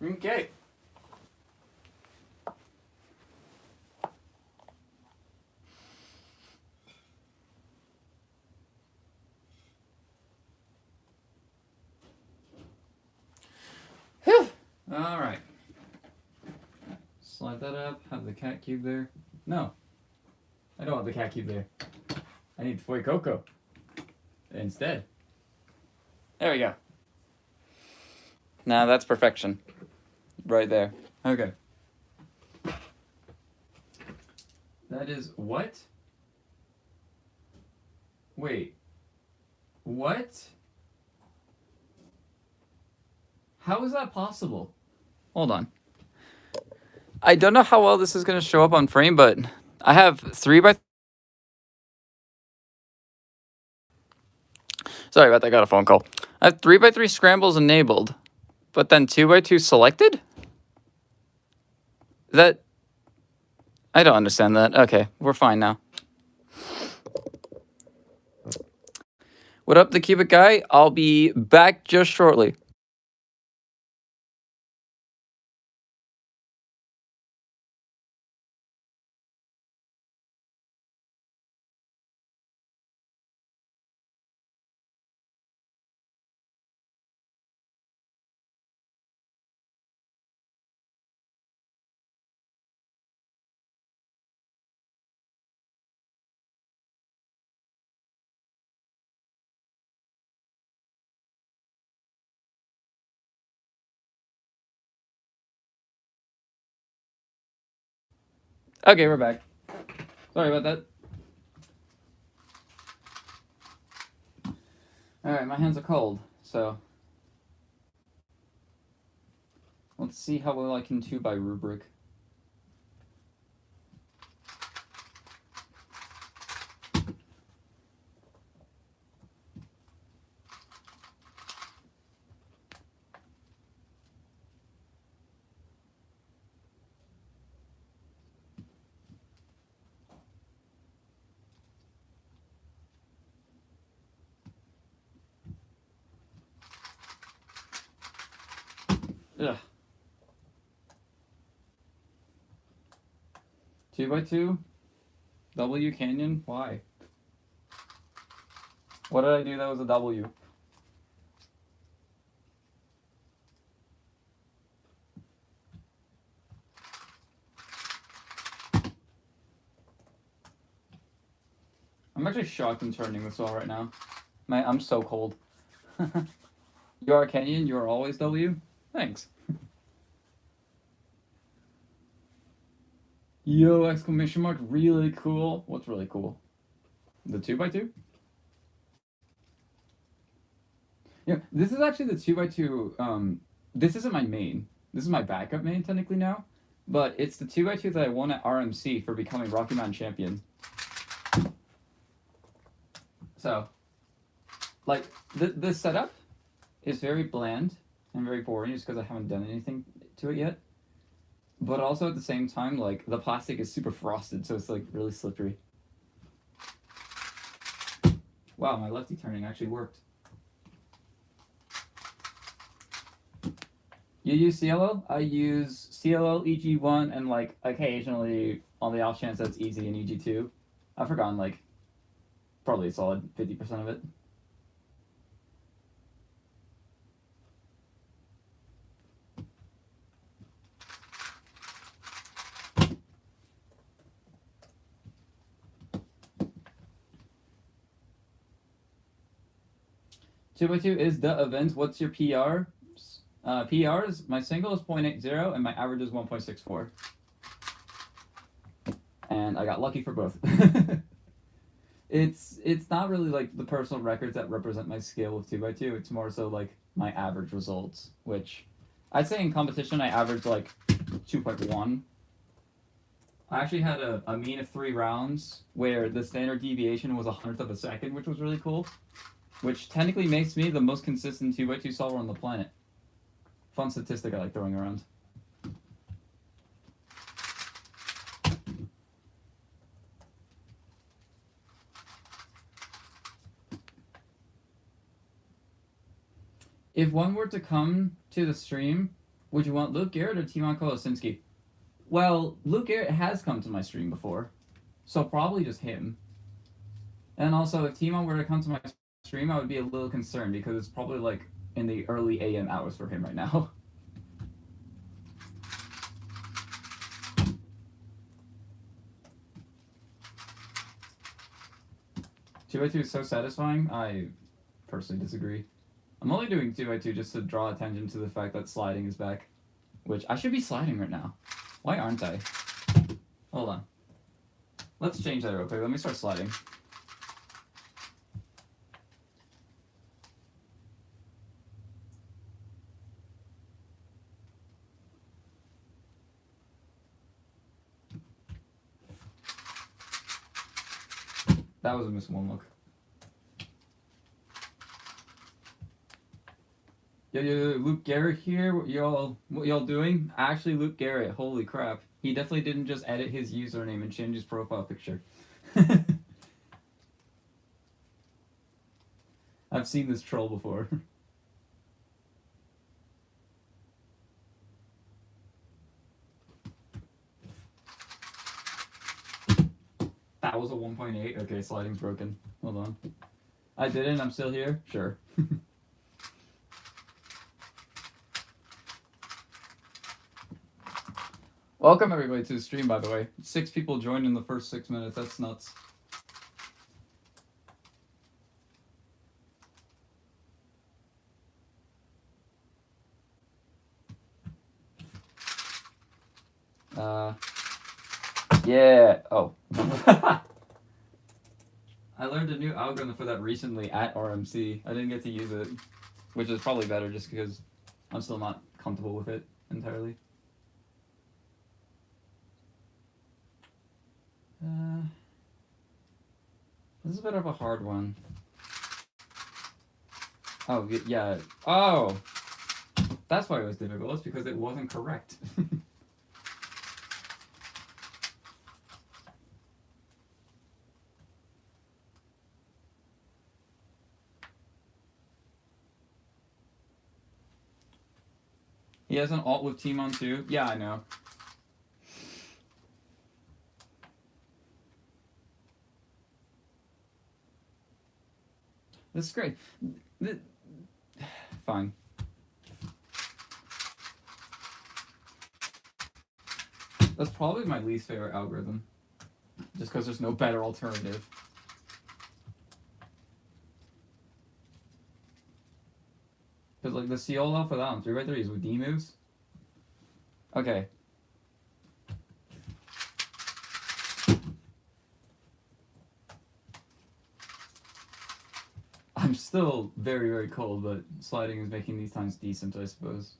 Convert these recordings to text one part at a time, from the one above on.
Okay. Whew. All right. Slide that up. Have the cat cube there. No, I don't want the cat cube there. I need Foy Coco instead. There we go. Now that's perfection. Right there. Okay. That is what? Wait. What? How is that possible? Hold on. I don't know how well this is going to show up on frame, but I have 3x. Sorry about that. I got a phone call. I have 3x3 scrambles enabled, but then 2x2 selected? That. I don't understand that. Okay, we're fine now. What up, the Cubic guy? I'll be back just shortly. Okay, we're back. Sorry about that. Alright, my hands are cold, so let's see how well I can 2 by rubric. Ugh. 2x2? W Canyon? Why? What did I do that was a W? I'm actually shocked I'm turning this all right now. I'm so cold. You are Kenyan, you are always W? Thanks. Yo, exclamation mark, really cool. What's really cool? The 2x2? Yeah, this is actually the 2x2, this isn't my main. This is my backup main technically now. But it's the 2x2 that I won at RMC for becoming Rocky Mountain champion. So, like, this setup is very bland and very boring just because I haven't done anything to it yet. But also at the same time, like, the plastic is super frosted, so it's, like, really slippery. Wow, my lefty turning actually worked. You use CLL? I use CLL, EG1, and, like, occasionally, on the off chance that's easy in EG2. I've forgotten, like, probably a solid 50% of it. Two by two is the event. What's your PR? PRs, my single is 0.80 and my average is 1.64. And I got lucky for both. It's not really like the personal records that represent my skill with 2x2. It's more so like my average results, which I'd say in competition I averaged like 2.1. I actually had a mean of 3 rounds where the standard deviation was 100th of a second, which was really cool. Which technically makes me the most consistent 2x2 solver on the planet. Fun statistic I like throwing around. If one were to come to the stream Would you want Luke Garrett or Timon Kolosinski? Well, Luke Garrett has come to my stream before, so probably just him. And also, if Timon were to come to my stream, I would be a little concerned because it's probably like in the early AM hours for him right now. 2x2 is so satisfying? I personally disagree. I'm only doing 2x2 just to draw attention to the fact that sliding is back. Which, I should be sliding right now. Why aren't I? Hold on. Let's change that real quick. Let me start sliding. That was a miss one look. Yo, Luke Garrett here. What y'all doing? Actually, Luke Garrett. Holy crap. He definitely didn't just edit his username and change his profile picture. I've seen this troll before. That was a 1.8. Okay, sliding's broken. Hold on. I didn't. I'm still here. Sure. Welcome everybody to the stream, by the way. 6 people joined in the first 6 minutes. That's nuts. Yeah. Oh. I learned a new algorithm for that recently at RMC. I didn't get to use it, which is probably better just because I'm still not comfortable with it entirely. This is a bit of a hard one. Oh, yeah. Oh! That's why it was difficult. It's because it wasn't correct. He has an alt with Timon too? Yeah, I know. This is great. Fine. That's probably my least favorite algorithm. Just because there's no better alternative. Because, like, the Ciolo for that on 3x3 is with D moves. Okay. I'm still very, very cold, but sliding is making these times decent, I suppose.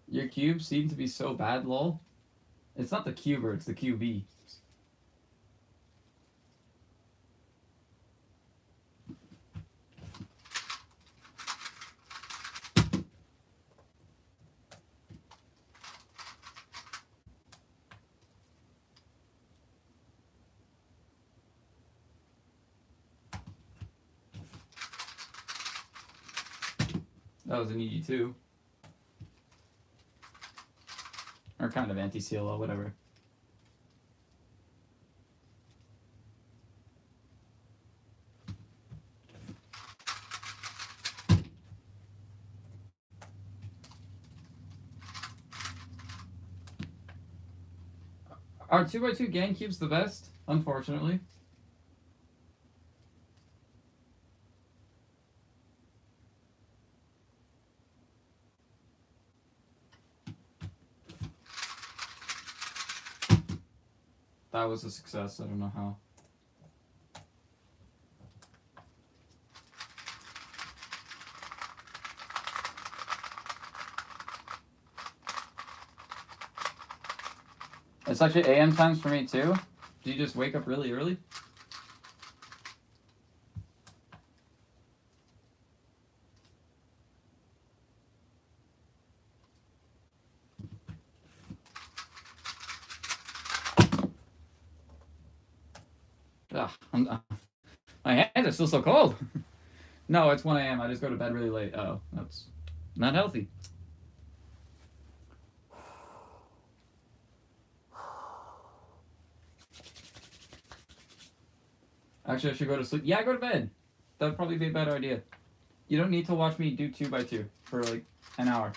Your cubes seem to be so bad, lol. It's not the cuber, it's the QB. That was an EG2. Or kind of anti-CLO, whatever. Are 2x2 gang cubes the best? Unfortunately. That was a success. I don't know how. It's actually AM times for me too. Do you just wake up really early? My hands are still so cold. No, it's 1 a.m. I just go to bed really late. Oh, that's not healthy. Actually, I should go to sleep. Yeah, go to bed. That would probably be a better idea. You don't need to watch me do 2x2 for like an hour.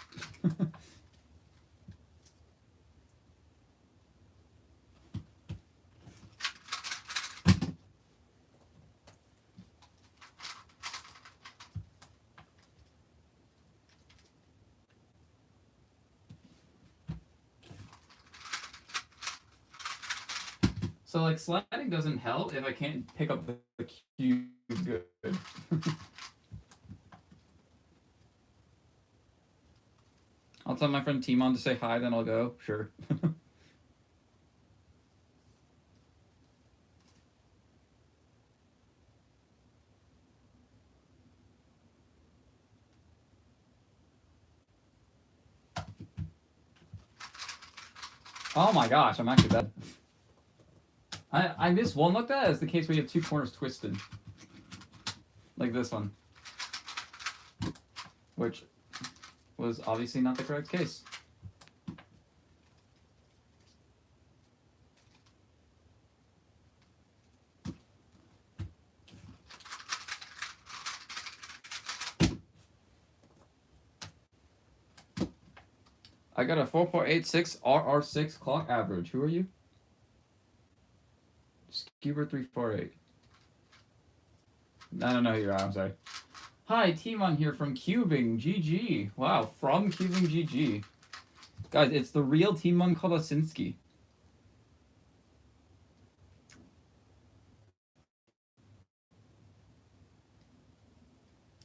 So like sliding doesn't help if I can't pick up the cube good. I'll tell my friend Timon to say hi, then I'll go. Sure. Oh my gosh, I'm actually dead. I missed one like that is the case where you have two corners twisted. Like this one. Which was obviously not the correct case. I got a 4.86 RR6 clock average. Who are you? Skewer348. I don't know who you are, I'm sorry. Hi, Timon here from Cubing GG. Wow, from Cubing GG. Guys, it's the real Timon Kolosinski.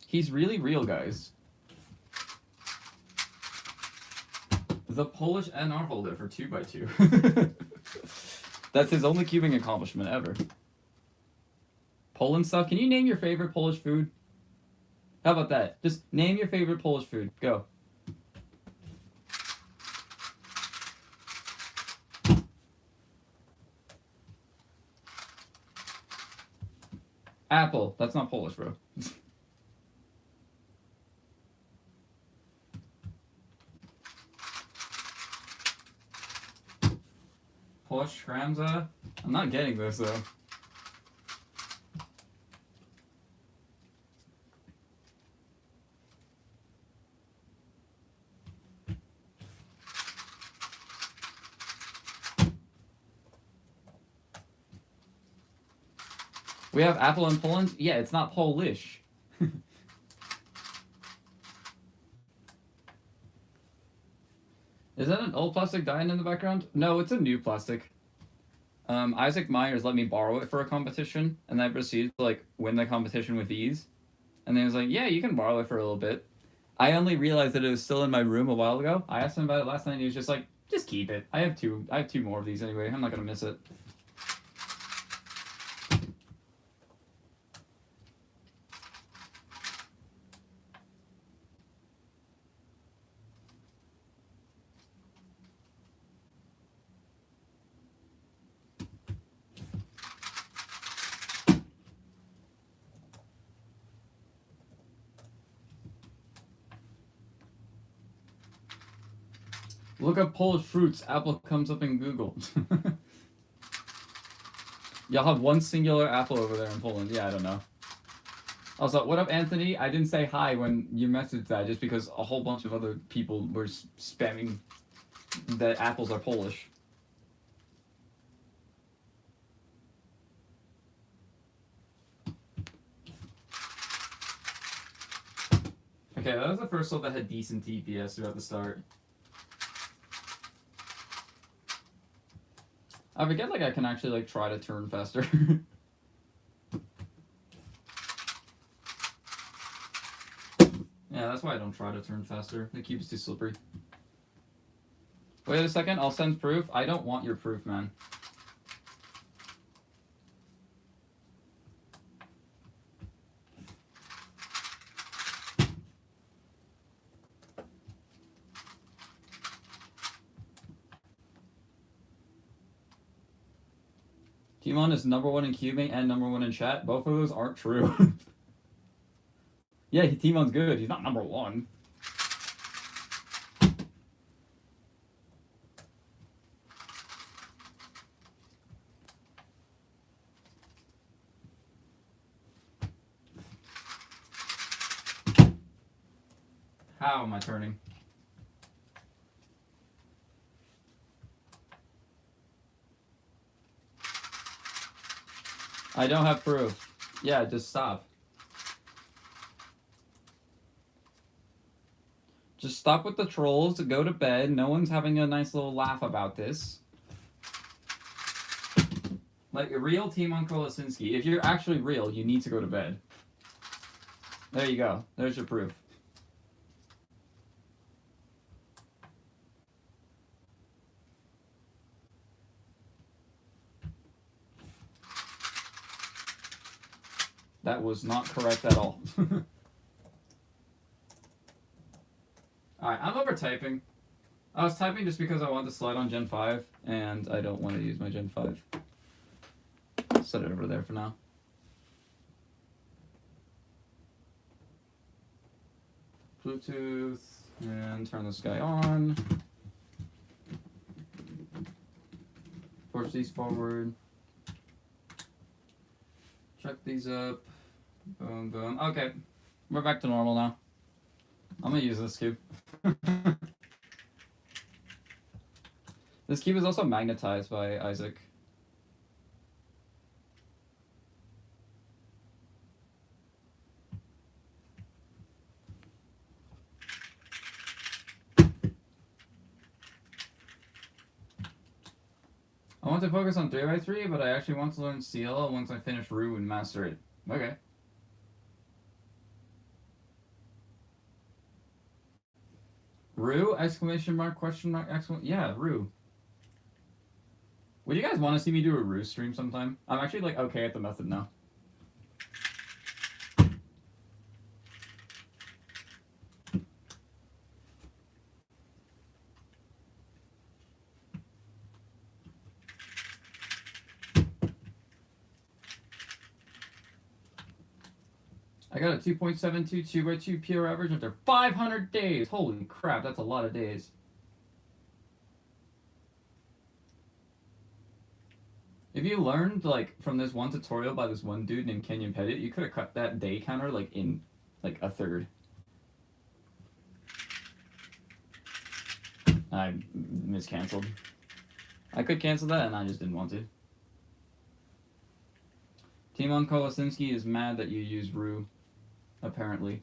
He's really real, guys. The Polish NR holder for 2x2. That's his only cubing accomplishment ever. Poland stuff. Can you name your favorite Polish food? How about that? Just name your favorite Polish food. Go. Apple. That's not Polish, bro. Polish Schramza? I'm not getting this, though. We have apple in Poland? Yeah, it's not Polish. Is that an old plastic dying in the background? No, it's a new plastic. Isaac Myers let me borrow it for a competition, and I proceeded to like win the competition with ease. And then he was like, "Yeah, you can borrow it for a little bit." I only realized that it was still in my room a while ago. I asked him about it last night, and he was just like, "Just keep it. I have two more of these anyway. I'm not gonna miss it." Look up Polish fruits. Apple comes up in Google. Y'all have one singular apple over there in Poland. Yeah, I don't know. Also, what up, Anthony? I didn't say hi when you messaged that just because a whole bunch of other people were spamming that apples are Polish. Okay, that was the first one that had decent DPS throughout the start. I forget, like, I can actually, like, try to turn faster. Yeah, that's why I don't try to turn faster. The cube is too slippery. Wait a second, I'll send proof. I don't want your proof, man. Timon is #1 in Cubing and #1 in chat. Both of those aren't true. Yeah, Timon's good. He's not #1. How am I turning? I don't have proof. Yeah, just stop. Just stop with the trolls, go to bed. No one's having a nice little laugh about this. Like a real Timon Kolosinski, if you're actually real, you need to go to bed. There you go. There's your proof. That was not correct at all. Alright, I'm over typing. I was typing just because I wanted to slide on Gen 5, and I don't want to use my Gen 5. Set it over there for now. Bluetooth, and turn this guy on. Push these forward. Check these up. Boom, boom. Okay, we're back to normal now. I'm gonna use this cube. This cube is also magnetized by Isaac. I want to focus on 3x3, but I actually want to learn CL once I finish Rue and master it. Okay. Rue? Exclamation mark, question mark, exclamation. Yeah, Rue. Would you guys want to see me do a Rue stream sometime? I'm actually like okay at the method now. I got a 2.72 2x2 pure average after 500 days. Holy crap, that's a lot of days. If you learned like from this one tutorial by this one dude named Kenyon Pettit, you could have cut that day counter like in like a third. I miscanceled. I could cancel that and I just didn't want to. Timon Kolosinski is mad that you use Rue, apparently.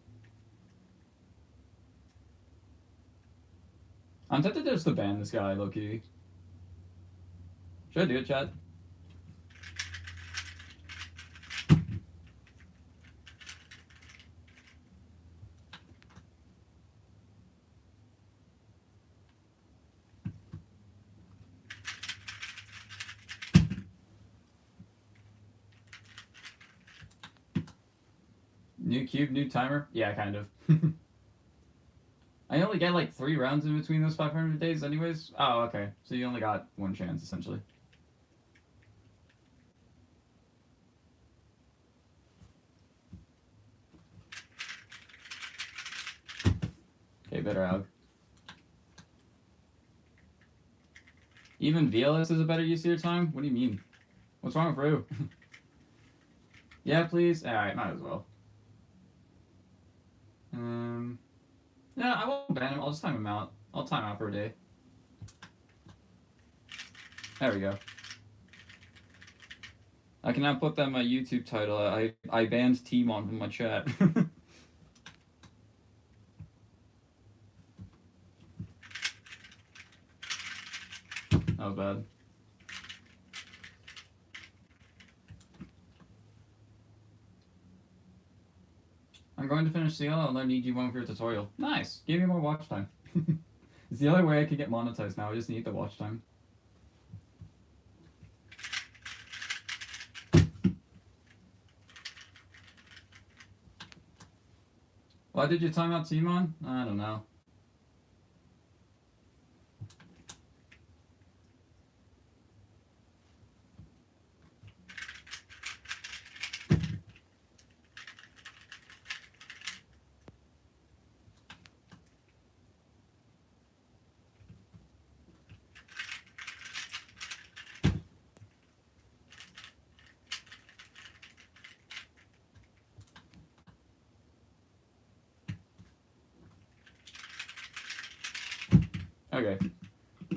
I'm tempted just to ban this guy, low-key. Should I do it, chat? New cube, new timer? Yeah, kind of. I only get like 3 rounds in between those 500 days anyways. Oh, okay. So you only got 1 chance, essentially. Okay, better out. Even VLS is a better use of your time? What do you mean? What's wrong with Rue? Yeah, please? Alright, might as well. Yeah, I won't ban him. I'll just time him out. I'll time out for a day. There we go. I can now put that in my YouTube title. I banned Timon from my chat. That was bad. I'm going to finish CL and I need you one for your tutorial. Nice! Give me more watch time. It's the only way I can get monetized now. I just need the watch time. Why did you time out Timon? I don't know. Okay.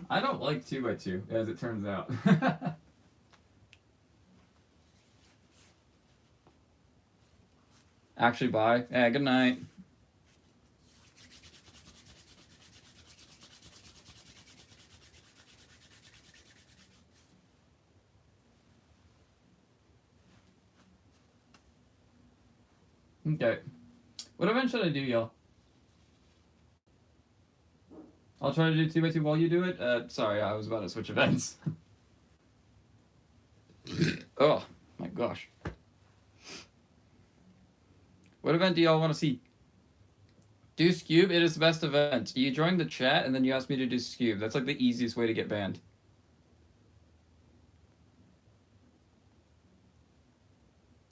I don't like 2x2, as it turns out. Actually, bye. Yeah, good night. Okay. What event should I do, y'all? I'll try to do 2x2 while you do it. Sorry, I was about to switch events. Oh, my gosh. What event do y'all want to see? Do Scube, it is the best event. You join the chat and then you ask me to do Scube. That's like the easiest way to get banned.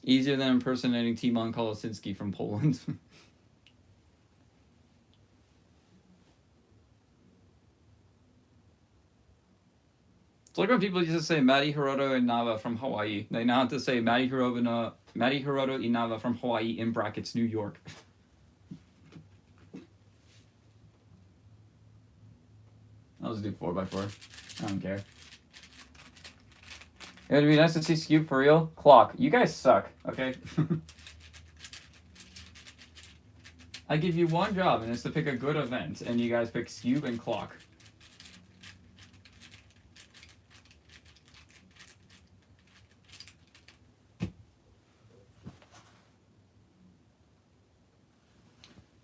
Easier than impersonating Timon Kolosinski from Poland. It's like when people used to say Mari Hiroto Inaba from Hawaii. They now have to say Mari Hiroto Inaba from Hawaii in brackets New York. I'll just do 4x4. I don't care. It would be nice to see Scube for real. Clock. You guys suck, okay? I give you one job, and it's to pick a good event, and you guys pick Scube and Clock.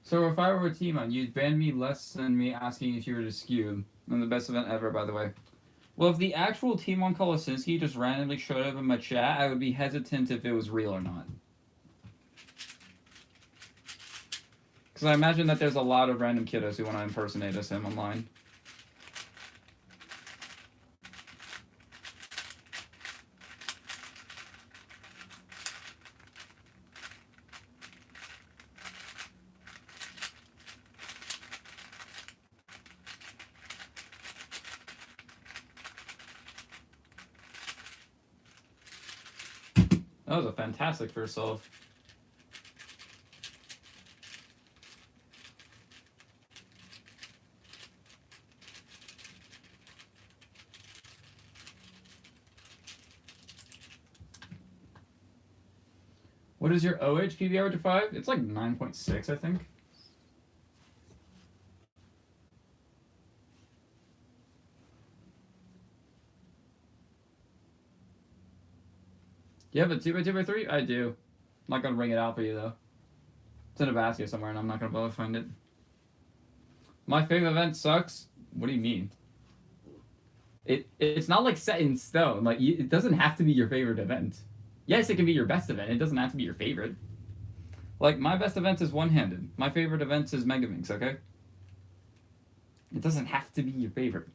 So if I were a Timon, you'd ban me less than me asking if you were to Scube. And the best event ever, by the way. Well, if the actual Timon Kolosinski just randomly showed up in my chat, I would be hesitant if it was real or not. Because I imagine that there's a lot of random kiddos who want to impersonate as him online. That was a fantastic first solve. What is your OH PBR to 5? It's like 9.6, I think. Do you have a 2x2x3? I do. I'm not going to bring it out for you, though. It's in a basket somewhere, and I'm not going to bother to find it. My favorite event sucks? What do you mean? It's not like set in stone. Like, it doesn't have to be your favorite event. Yes, it can be your best event. It doesn't have to be your favorite. Like, my best event is one-handed. My favorite event is Megaminx, okay? It doesn't have to be your favorite.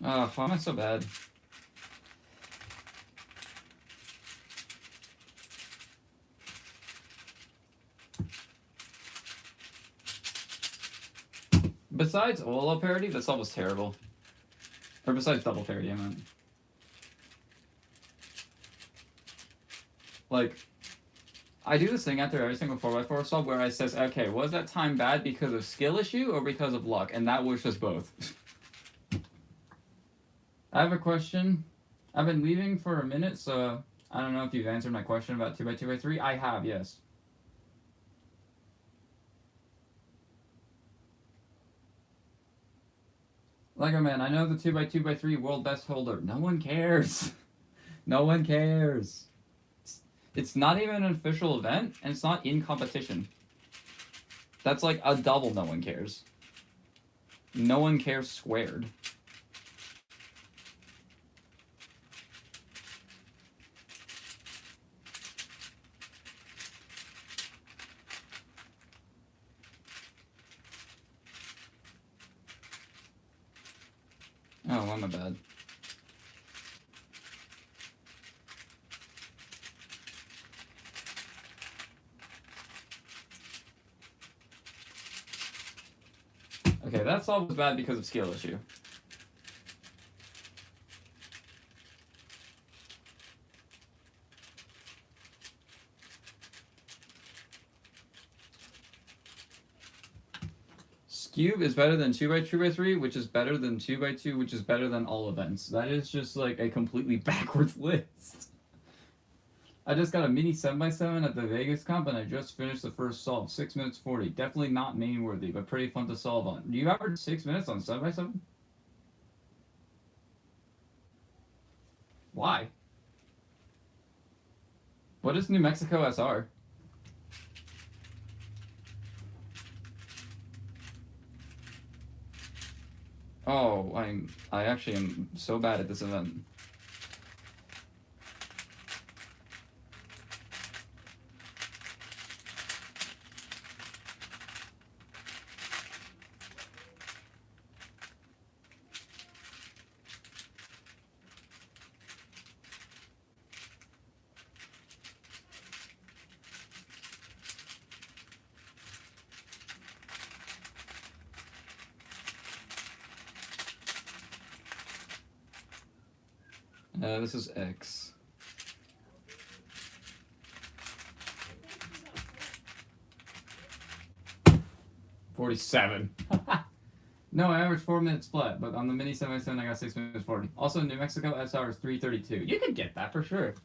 Oh, why am I so bad? Besides Ola parody, this song was terrible. Or besides double parody, I meant. Like, I do this thing after every single 4x4 sub where I says, okay, was that time bad because of skill issue or because of luck? And that was just both. I have a question. I've been leaving for a minute, so I don't know if you've answered my question about 2x2x3. I have, yes. Lego Man, I know the 2x2x3 world best holder. No one cares. No one cares. It's not even an official event, and it's not in competition. That's like a double no one cares. No one cares squared. Oh, well, my bad. that solve was bad because of skill issue. Cube is better than 2x2x3, which is better than 2x2, which is better than all events. That is just like a completely backwards list. I just got a mini 7x7 at the Vegas comp and I just finished the first solve. 6 minutes 40. Definitely not main worthy, but pretty fun to solve on. Do you average 6 minutes on 7x7? Why? What is New Mexico SR? Oh, I actually am so bad at this event. This is X. $47. No, I averaged 4 minutes flat, but on the mini 7x7 I got 6 minutes 40. Also, New Mexico SR is 332. You could get that for sure.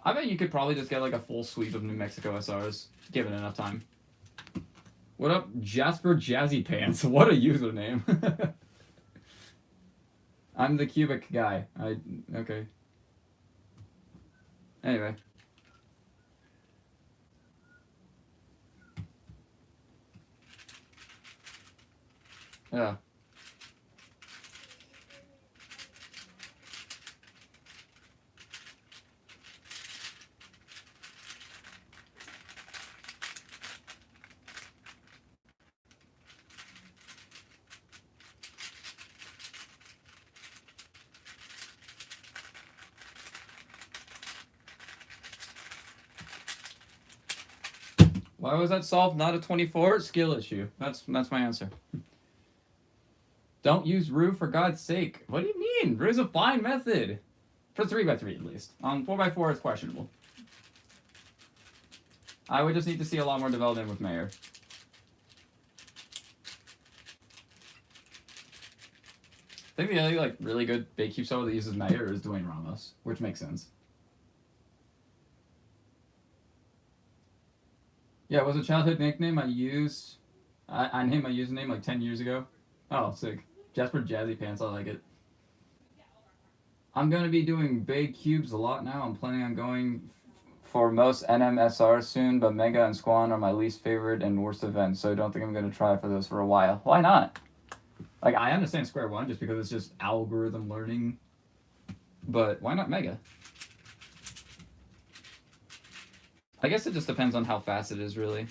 I bet you could probably just get like a full sweep of New Mexico SRs, given enough time. What up, Jasper Jazzy Pants? What a username. I'm the cubic guy. Okay. Anyway. Yeah. Why was that solved not a 24? Skill issue. That's my answer. Don't use Rue for God's sake. What do you mean? Rue's a fine method. For 3x3 at least. On 4x4 it's questionable. I would just need to see a lot more development with Mayor. I think the only like really good big cube solo that uses Mayor is Dwayne Ramos, which makes sense. Yeah, it was a childhood nickname I used. I named my username like 10 years ago. Oh, sick. Jasper Jazzy Pants, I like it. I'm going to be doing big cubes a lot now. I'm planning on going for most NMSR soon, but Mega and Squan are my least favorite and worst events, so I don't think I'm going to try for those for a while. Why not? Like, I understand Square One just because it's just algorithm learning, but why not Mega? I guess it just depends on how fast it is, really.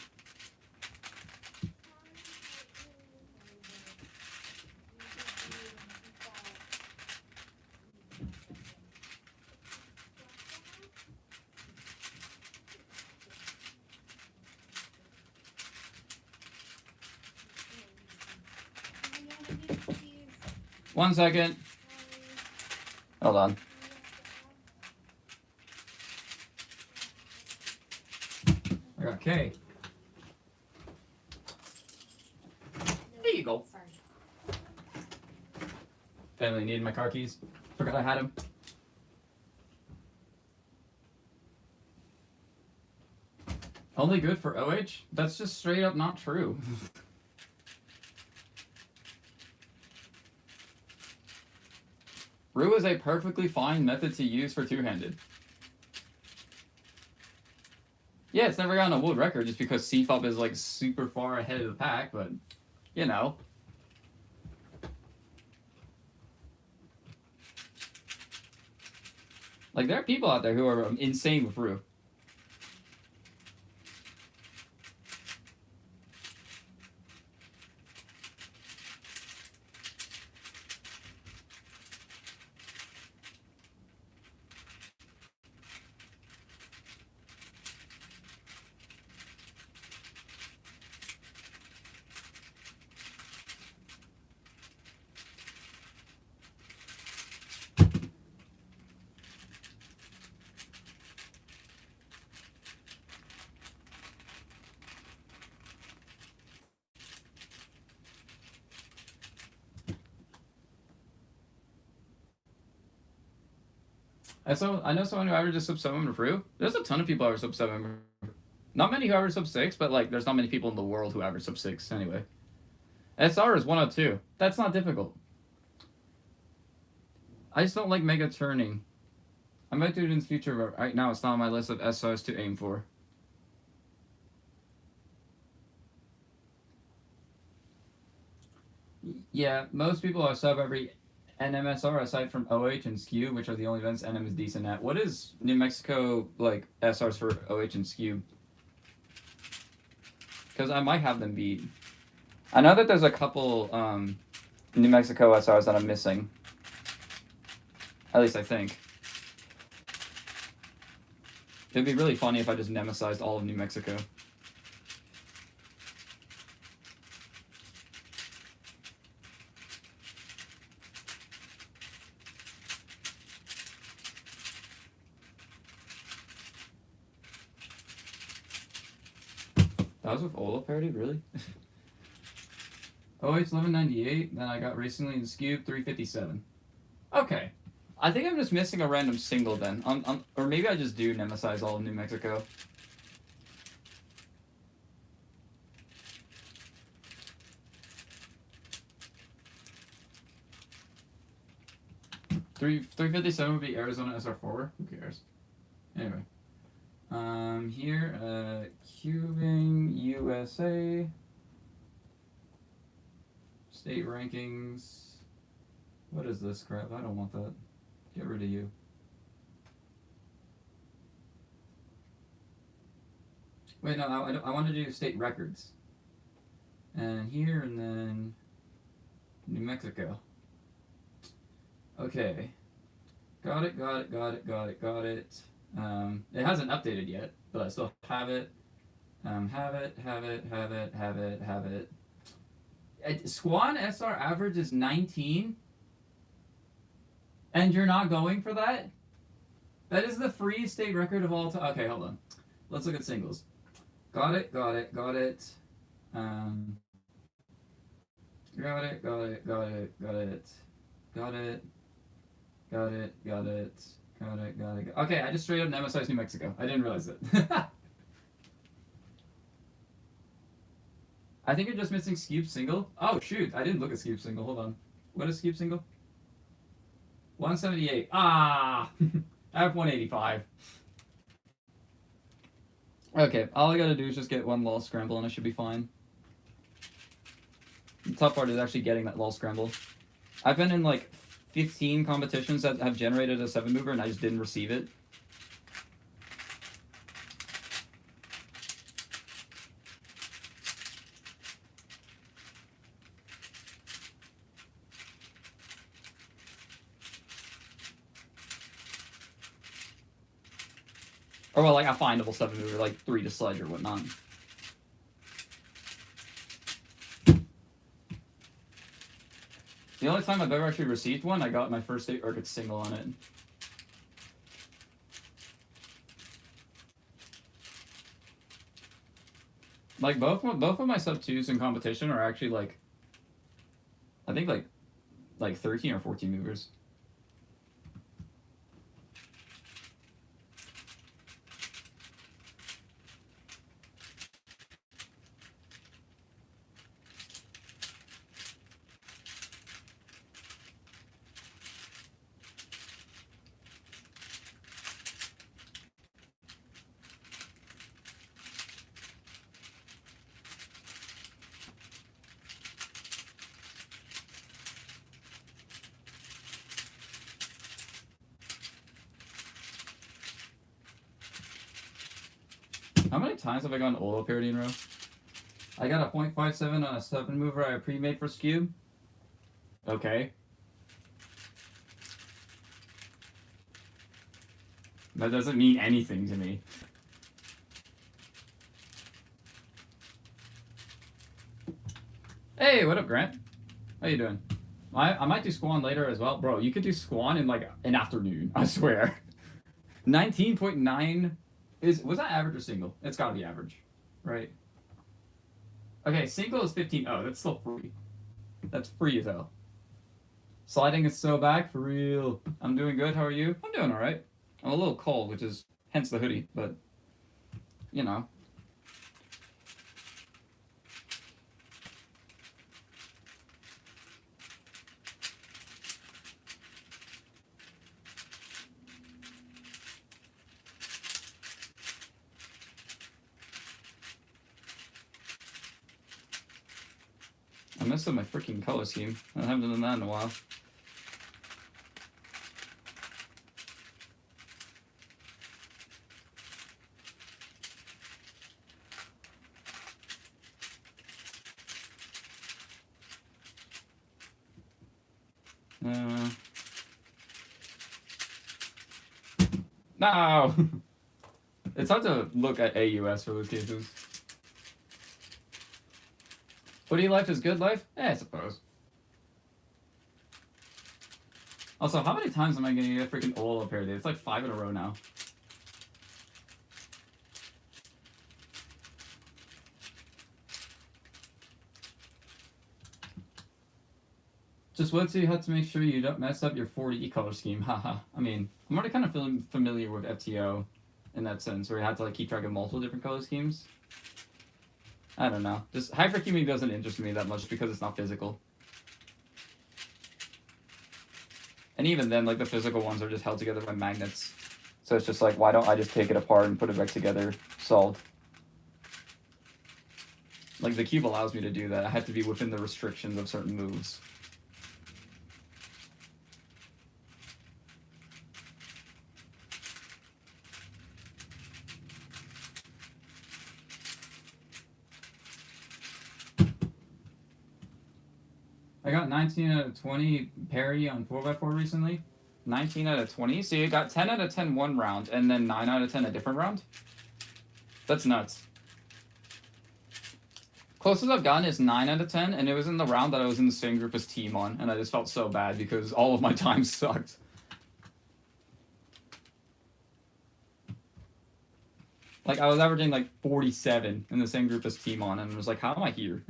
One second. Hold on. I got K. There you go. Sorry. Family needed my car keys. Forgot I had them. Only good for OH? That's just straight up not true. Rue is a perfectly fine method to use for two-handed. Yeah, it's never gotten a world record just because CFOP is like super far ahead of the pack, but you know. Like there are people out there who are insane with Rue. I know someone who averages sub 7 for. There's a ton of people who average sub 7. Not many who average sub 6, but like there's not many people in the world who average sub 6 anyway. SR is 102. That's not difficult. I just don't like mega turning. I might do it in the future, but right now it's not on my list of SRs to aim for. Yeah, most people are sub every NMSR aside from OH and SKU, which are the only events NM is decent at. What is New Mexico like SRs for OH and SKU? Because I might have them beat. I know that there's a couple New Mexico SRs that I'm missing. At least I think. It'd be really funny if I just nemesized all of New Mexico. That was with Ola parody, really? Oh, it's 1198. Then I got recently in SKU 357. Okay. I think I'm just missing a random single then. Or maybe I just do nemesize all of New Mexico. Three 357 would be Arizona SR4. Who cares? Anyway. Here, Cubing, USA. State rankings. What is this crap? I don't want that. Get rid of you. Wait, no, I want to do state records. And here, and then New Mexico. Okay. Got it. It hasn't updated yet, but I still have it. Have it. Squan SR average is 19? And you're not going for that? That is the free state record of all time. Okay, hold on. Let's look at singles. Got it. Got it. Okay, I just straight up nemesized New Mexico. I didn't realize it. I think you're just missing Scoop single. Oh shoot, I didn't look at Scoop single. Hold on. What is Scoop single? 178. Ah! I have 185. Okay, all I gotta do is just get one lull scramble and I should be fine. The tough part is actually getting that lull scramble. I've been in like 15 competitions that have generated a 7 mover and I just didn't receive it. Or well, like a findable 7 mover, like 3 to sledge or whatnot. The only time I've ever actually received one, I got my first state Urgot single on it. Like both of my sub 2s in competition are actually like, I think like 13 or 14 movers. How many times have I gotten Olo parody in a row? I got a 0.57 on a 7 mover I pre-made for Skew. Okay. That doesn't mean anything to me. Hey, what up, Grant? How you doing? I might do Squan later as well. Bro, you could do Squan in like an afternoon, I swear. 19.9 was that average or single? It's gotta be average, right? Okay, single is 15. Oh, that's still free. That's free as hell. Sliding is so back, for real. I'm doing good, how are you? I'm doing alright. I'm a little cold, which is hence the hoodie, but, you know. I messed up my freaking color scheme. I haven't done that in a while. No! It's hard to look at AUS for those cases. Hoodie life is good life? I suppose. Also, how many times am I gonna get a freaking Olo parody? It's like 5 in a row now. Just what you have to make sure you don't mess up your 40E color scheme. Haha. I mean, I'm already kind of feeling familiar with FTO in that sense, where you have to like keep track of multiple different color schemes. I don't know. Just hypercubing doesn't interest me that much because it's not physical. And even then, like the physical ones are just held together by magnets. So it's just like, why don't I just take it apart and put it back together? Solved. Like the cube allows me to do that. I have to be within the restrictions of certain moves. I got 19 out of 20 parry on 4x4 recently. 19 out of 20? So you got 10 out of 10 one round, and then 9 out of 10 a different round? That's nuts. Closest I've gotten is 9 out of 10, and it was in the round that I was in the same group as Team on, and I just felt so bad because all of my times sucked. Like, I was averaging like 47 in the same group as Team on, and I was like, how am I here?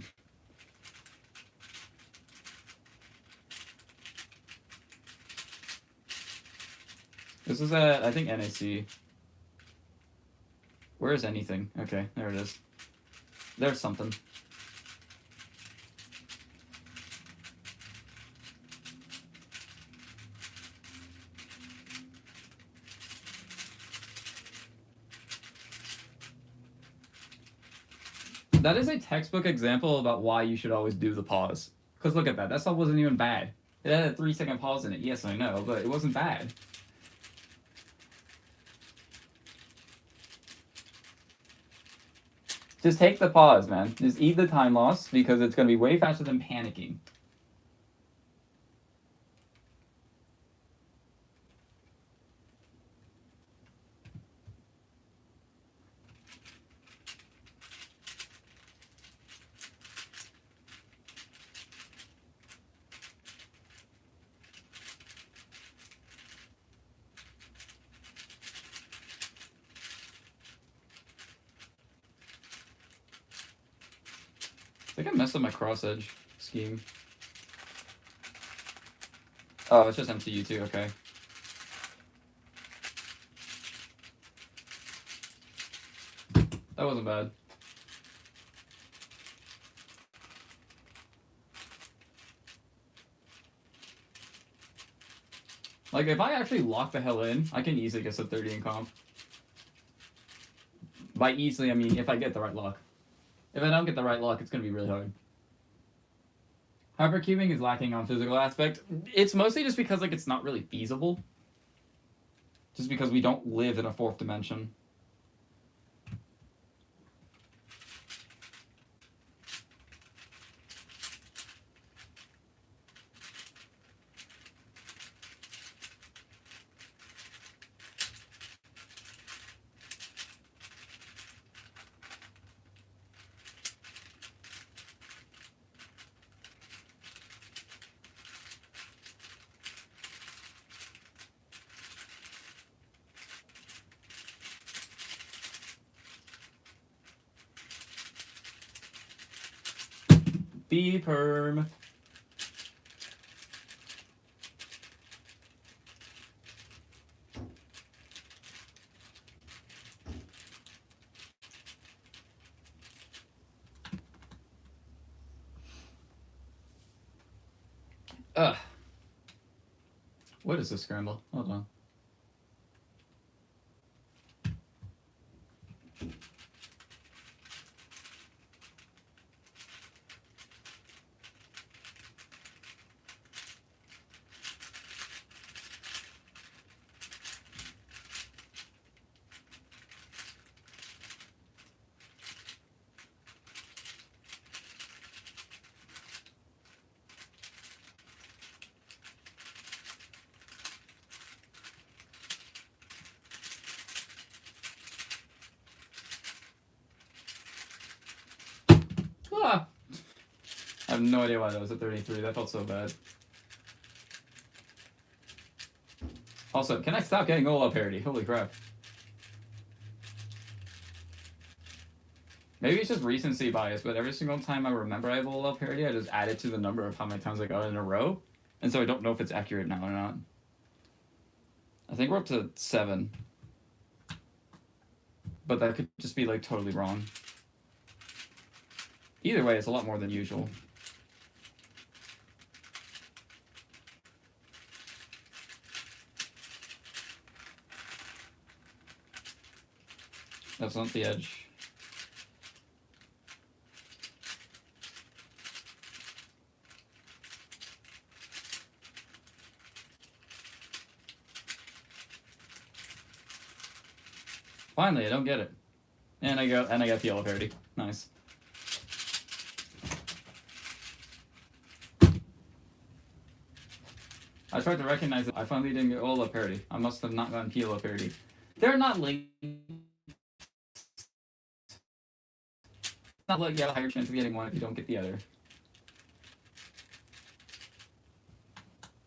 This is at, I think, NAC. Where is anything? Okay, there it is. There's something. That is a textbook example about why you should always do the pause. Because look at that. That stuff wasn't even bad. It had a 3-second pause in it. Yes, I know, but it wasn't bad. Just take the pause, man. Just eat the time loss because it's going to be way faster than panicking. I think I messed up my cross edge scheme. Oh, it's just MCU too, okay. That wasn't bad. Like, if I actually lock the hell in, I can easily get sub 30 in comp. By easily, I mean if I get the right lock. If I don't get the right lock, it's going to be really hard. Hypercubing is lacking on physical aspect. It's mostly just because, like, it's not really feasible. Just because we don't live in a 4th dimension. B-perm. Ugh. What is this scramble? Hold on. Ah! I have no idea why that was at 33. That felt so bad. Also, can I stop getting Ola parody? Holy crap. Maybe it's just recency bias, but every single time I remember I have Ola parody, I just add it to the number of how many times I got it in a row. And so I don't know if it's accurate now or not. I think we're up to 7. But that could just be like totally wrong. Either way, it's a lot more than usual. That's not the edge. Finally, I don't get it. And I got the yellow parody. Nice. I tried to recognize it. I finally didn't get Ola parody. I must have not gotten Pilo parody. They're not linked. It's not like you have a higher chance of getting one if you don't get the other.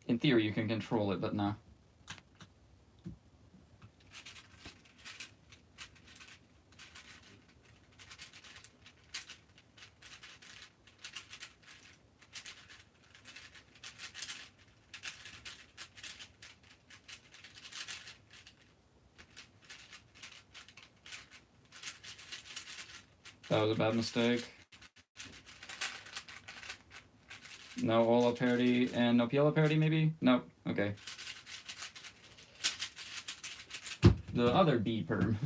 In theory, you can control it, but nah. That was a bad mistake. No Ola parody and no Piola parody, maybe? Nope. Okay. The other B perm.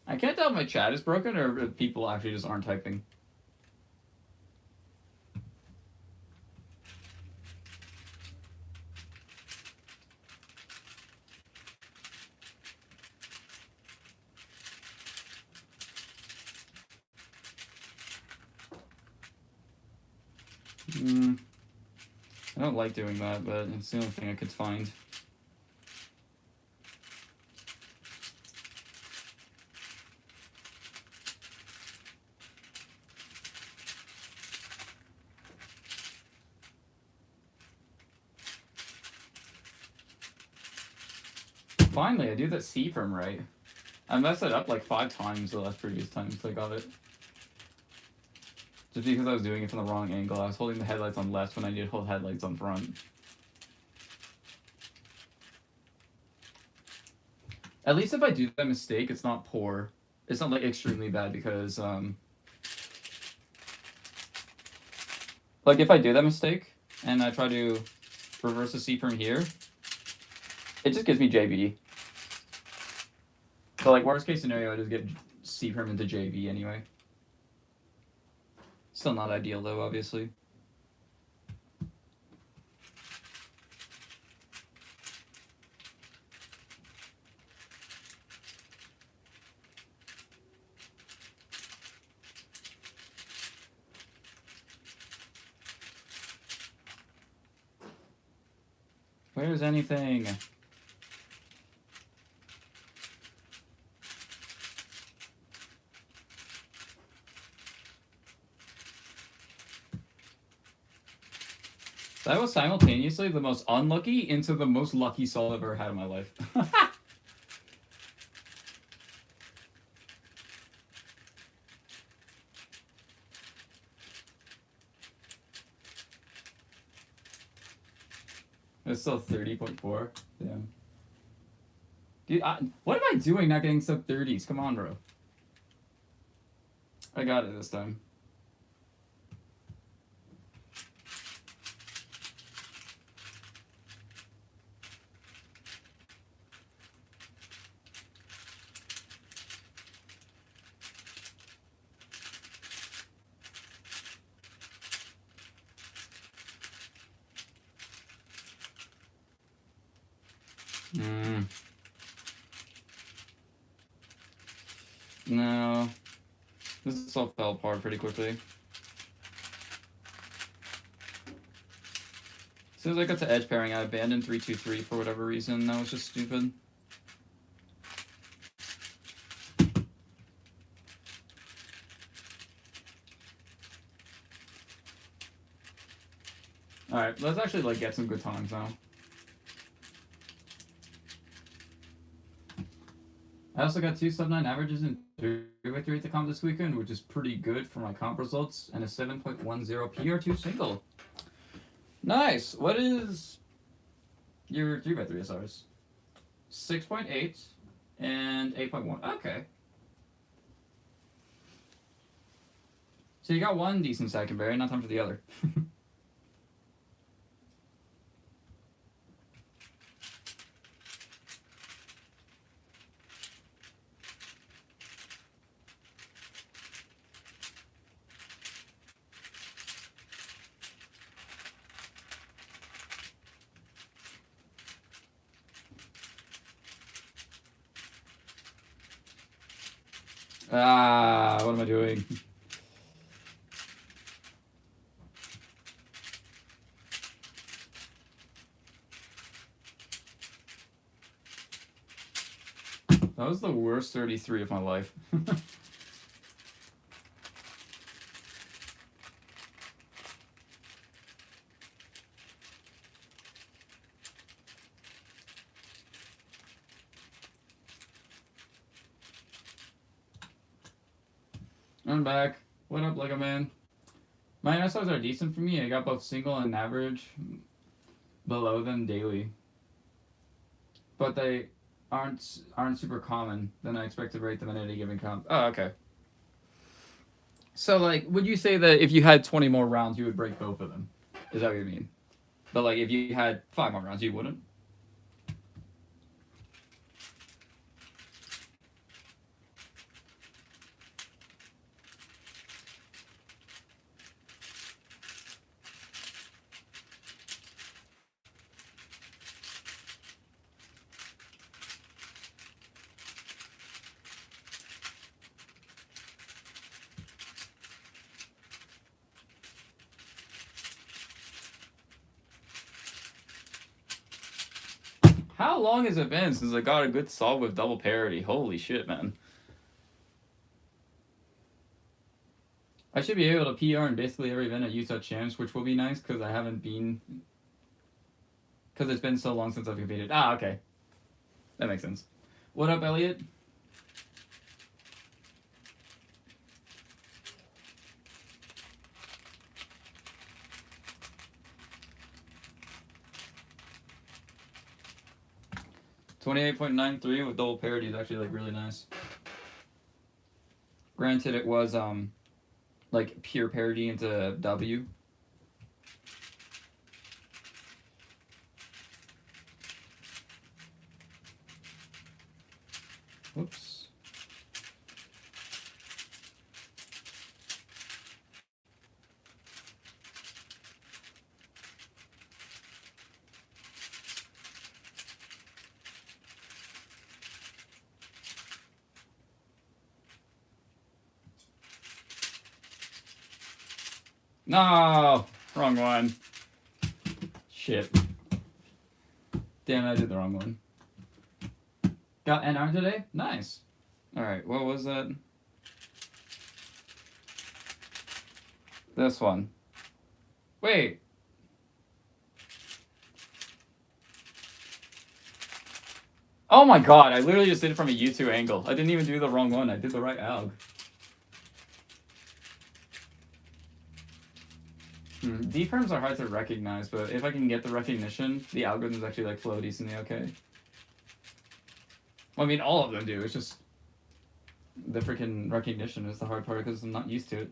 I can't tell if my chat is broken or if people actually just aren't typing. I don't like doing that, but it's the only thing I could find. Finally, I do that C perm right. I messed it up like 5 times the last previous times I got it. Just because I was doing it from the wrong angle. I was holding the headlights on left when I need to hold headlights on front. At least if I do that mistake, it's not poor. It's not like extremely bad because like if I do that mistake and I try to reverse the C perm here, it just gives me JB. So like worst case scenario, I just get C perm into JB anyway. Still not ideal though, obviously. Where's anything? That was simultaneously the most unlucky into the most lucky solve I've ever had in my life. It's still 30.4. Damn. Dude, what am I doing not getting sub 30s? Come on, bro. I got it this time. No. This all fell apart pretty quickly. As soon as I got to edge pairing, I abandoned 3-2-3 for whatever reason. That was just stupid. Alright, let's actually like get some good times now. I also got 2 sub-9 averages in 3x3 at the comp this weekend, which is pretty good for my comp results, and a 7.10 PR2 single. Nice! What is your 3x3 SRs? 6.8 and 8.1. Okay. So you got one decent secondary, not time for the other. What am I doing? That was the worst 33 of my life. I'm back. What up, Lego Man? My SRs are decent for me. I got both single and average below them daily. But they aren't super common. Then I expect to rate them in any given comp. Oh, okay. So, like, would you say that if you had 20 more rounds, you would break both of them? Is that what you mean? But, like, if you had 5 more rounds, you wouldn't? How long has it been since I got a good solve with double parity? Holy shit, man. I should be able to PR in basically every event at Utah Champs, which will be nice because I haven't been... Because it's been so long since I've competed. Ah, okay. That makes sense. What up, Elliot? .98.93 with double parity is actually like really nice. Granted, it was like pure parity into W. Whoops. No, wrong one. Shit. Damn, I did the wrong one. Got NR today? Nice. Alright, what was that? This one. Wait. Oh my god, I literally just did it from a U2 angle. I didn't even do the wrong one. I did the right alg. D perms are hard to recognize, but if I can get the recognition, the algorithms actually like flow decently okay. Well, I mean, all of them do. It's just the freaking recognition is the hard part because I'm not used to it.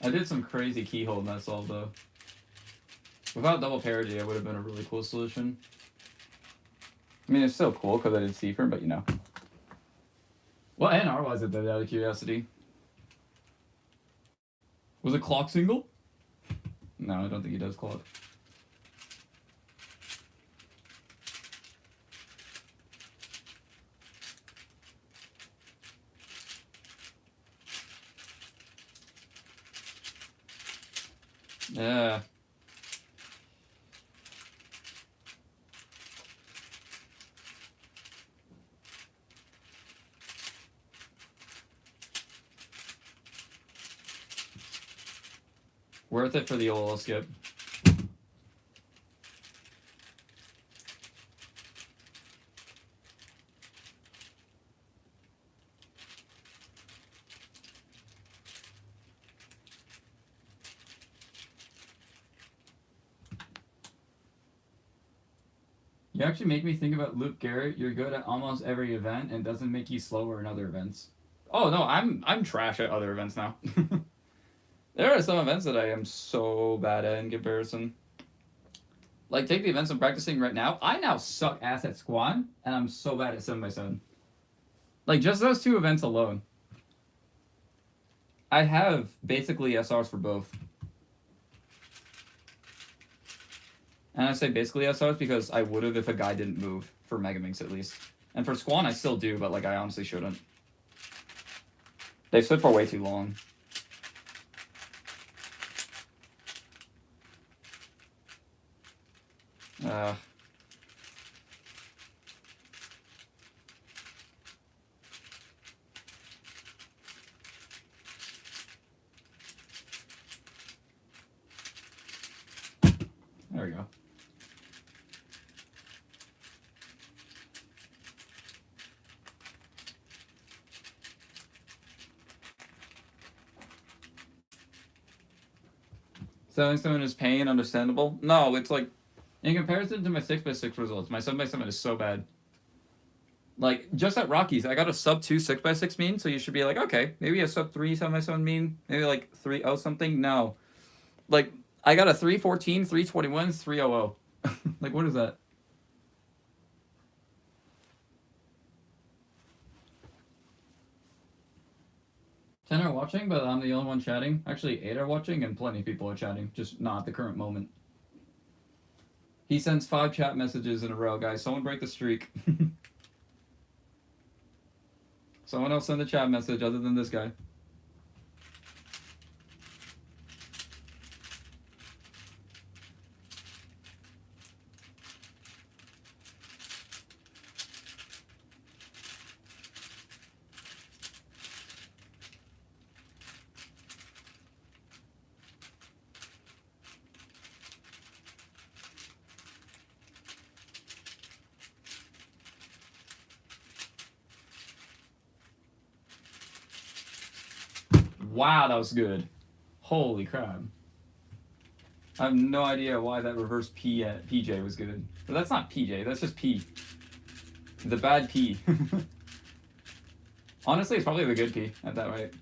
I did some crazy keyhole mess solve though. Without double parity, it would have been a really cool solution. I mean, it's still cool because I did Seafer, but you know. What NR was it, though, out of curiosity? Was it clock single? No, I don't think he does clock. Yeah. Worth it for the OL skip. You actually make me think about Luke Garrett. You're good at almost every event and doesn't make you slower in other events. Oh no, I'm trash at other events now. There are some events that I am so bad at in comparison. Like, take the events I'm practicing right now. I now suck ass at Squan, and I'm so bad at 7x7. Like, just those two events alone. I have basically SRs for both. And I say basically SRs because I would have if a guy didn't move, for Megaminx at least. And for Squan, I still do, but like I honestly shouldn't. They stood for way too long. There we go. Selling someone is pain, understandable. No, it's like, in comparison to my 6x6 results, my 7x7 is so bad. Like, just at Rockies, I got a sub 2 6x6 mean, so you should be like, okay, maybe a sub 3 7x7 mean, maybe like 3.0 something. No. Like, I got a 314, 321, 300. Like, what is that? 10 are watching, but I'm the only one chatting. Actually, 8 are watching, and plenty of people are chatting, just not at the current moment. He sends 5 chat messages in a row, guys. Someone break the streak. Someone else send a chat message other than this guy. Wow, that was good. Holy crap. I have no idea why that reverse P at PJ was good. But that's not PJ, that's just P. The bad P. Honestly, it's probably the good P at that rate.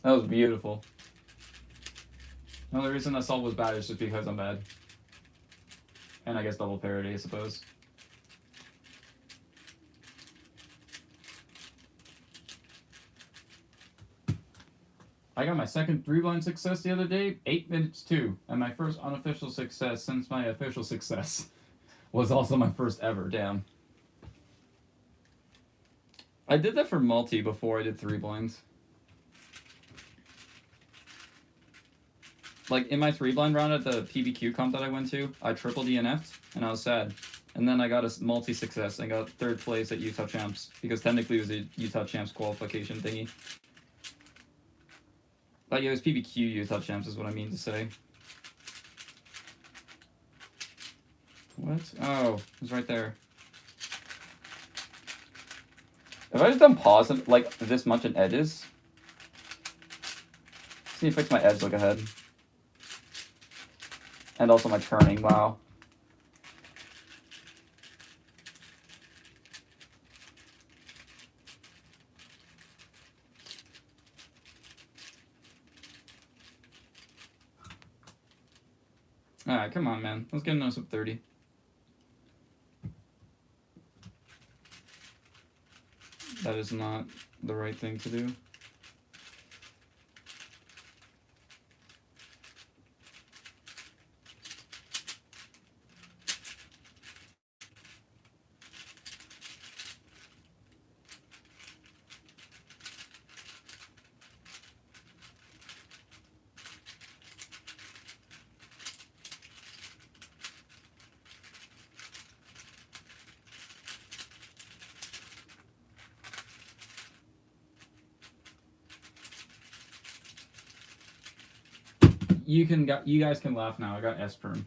That was beautiful. The only reason that solve was bad is just because I'm bad. And I guess double parity, I suppose. I got my second 3-blind success the other day, 8 minutes 2, and my first unofficial success since my official success was also my first ever. Damn. I did that for multi before I did 3-blinds. Like, in my 3-blind round at the PBQ comp that I went to, I triple DNF'd, and I was sad. And then I got a multi-success and got 3rd place at Utah Champs, because technically it was a Utah Champs qualification thingy. But yeah, it was PBQ Utah Champs is what I mean to say. What? Oh, it was right there. If I just done pause and, like, this much in edges, see, fix my edge look ahead. And also my turning, wow. Alright, come on, man. Let's get another sub 30. That is not the right thing to do. You guys can laugh now. I got S-perm.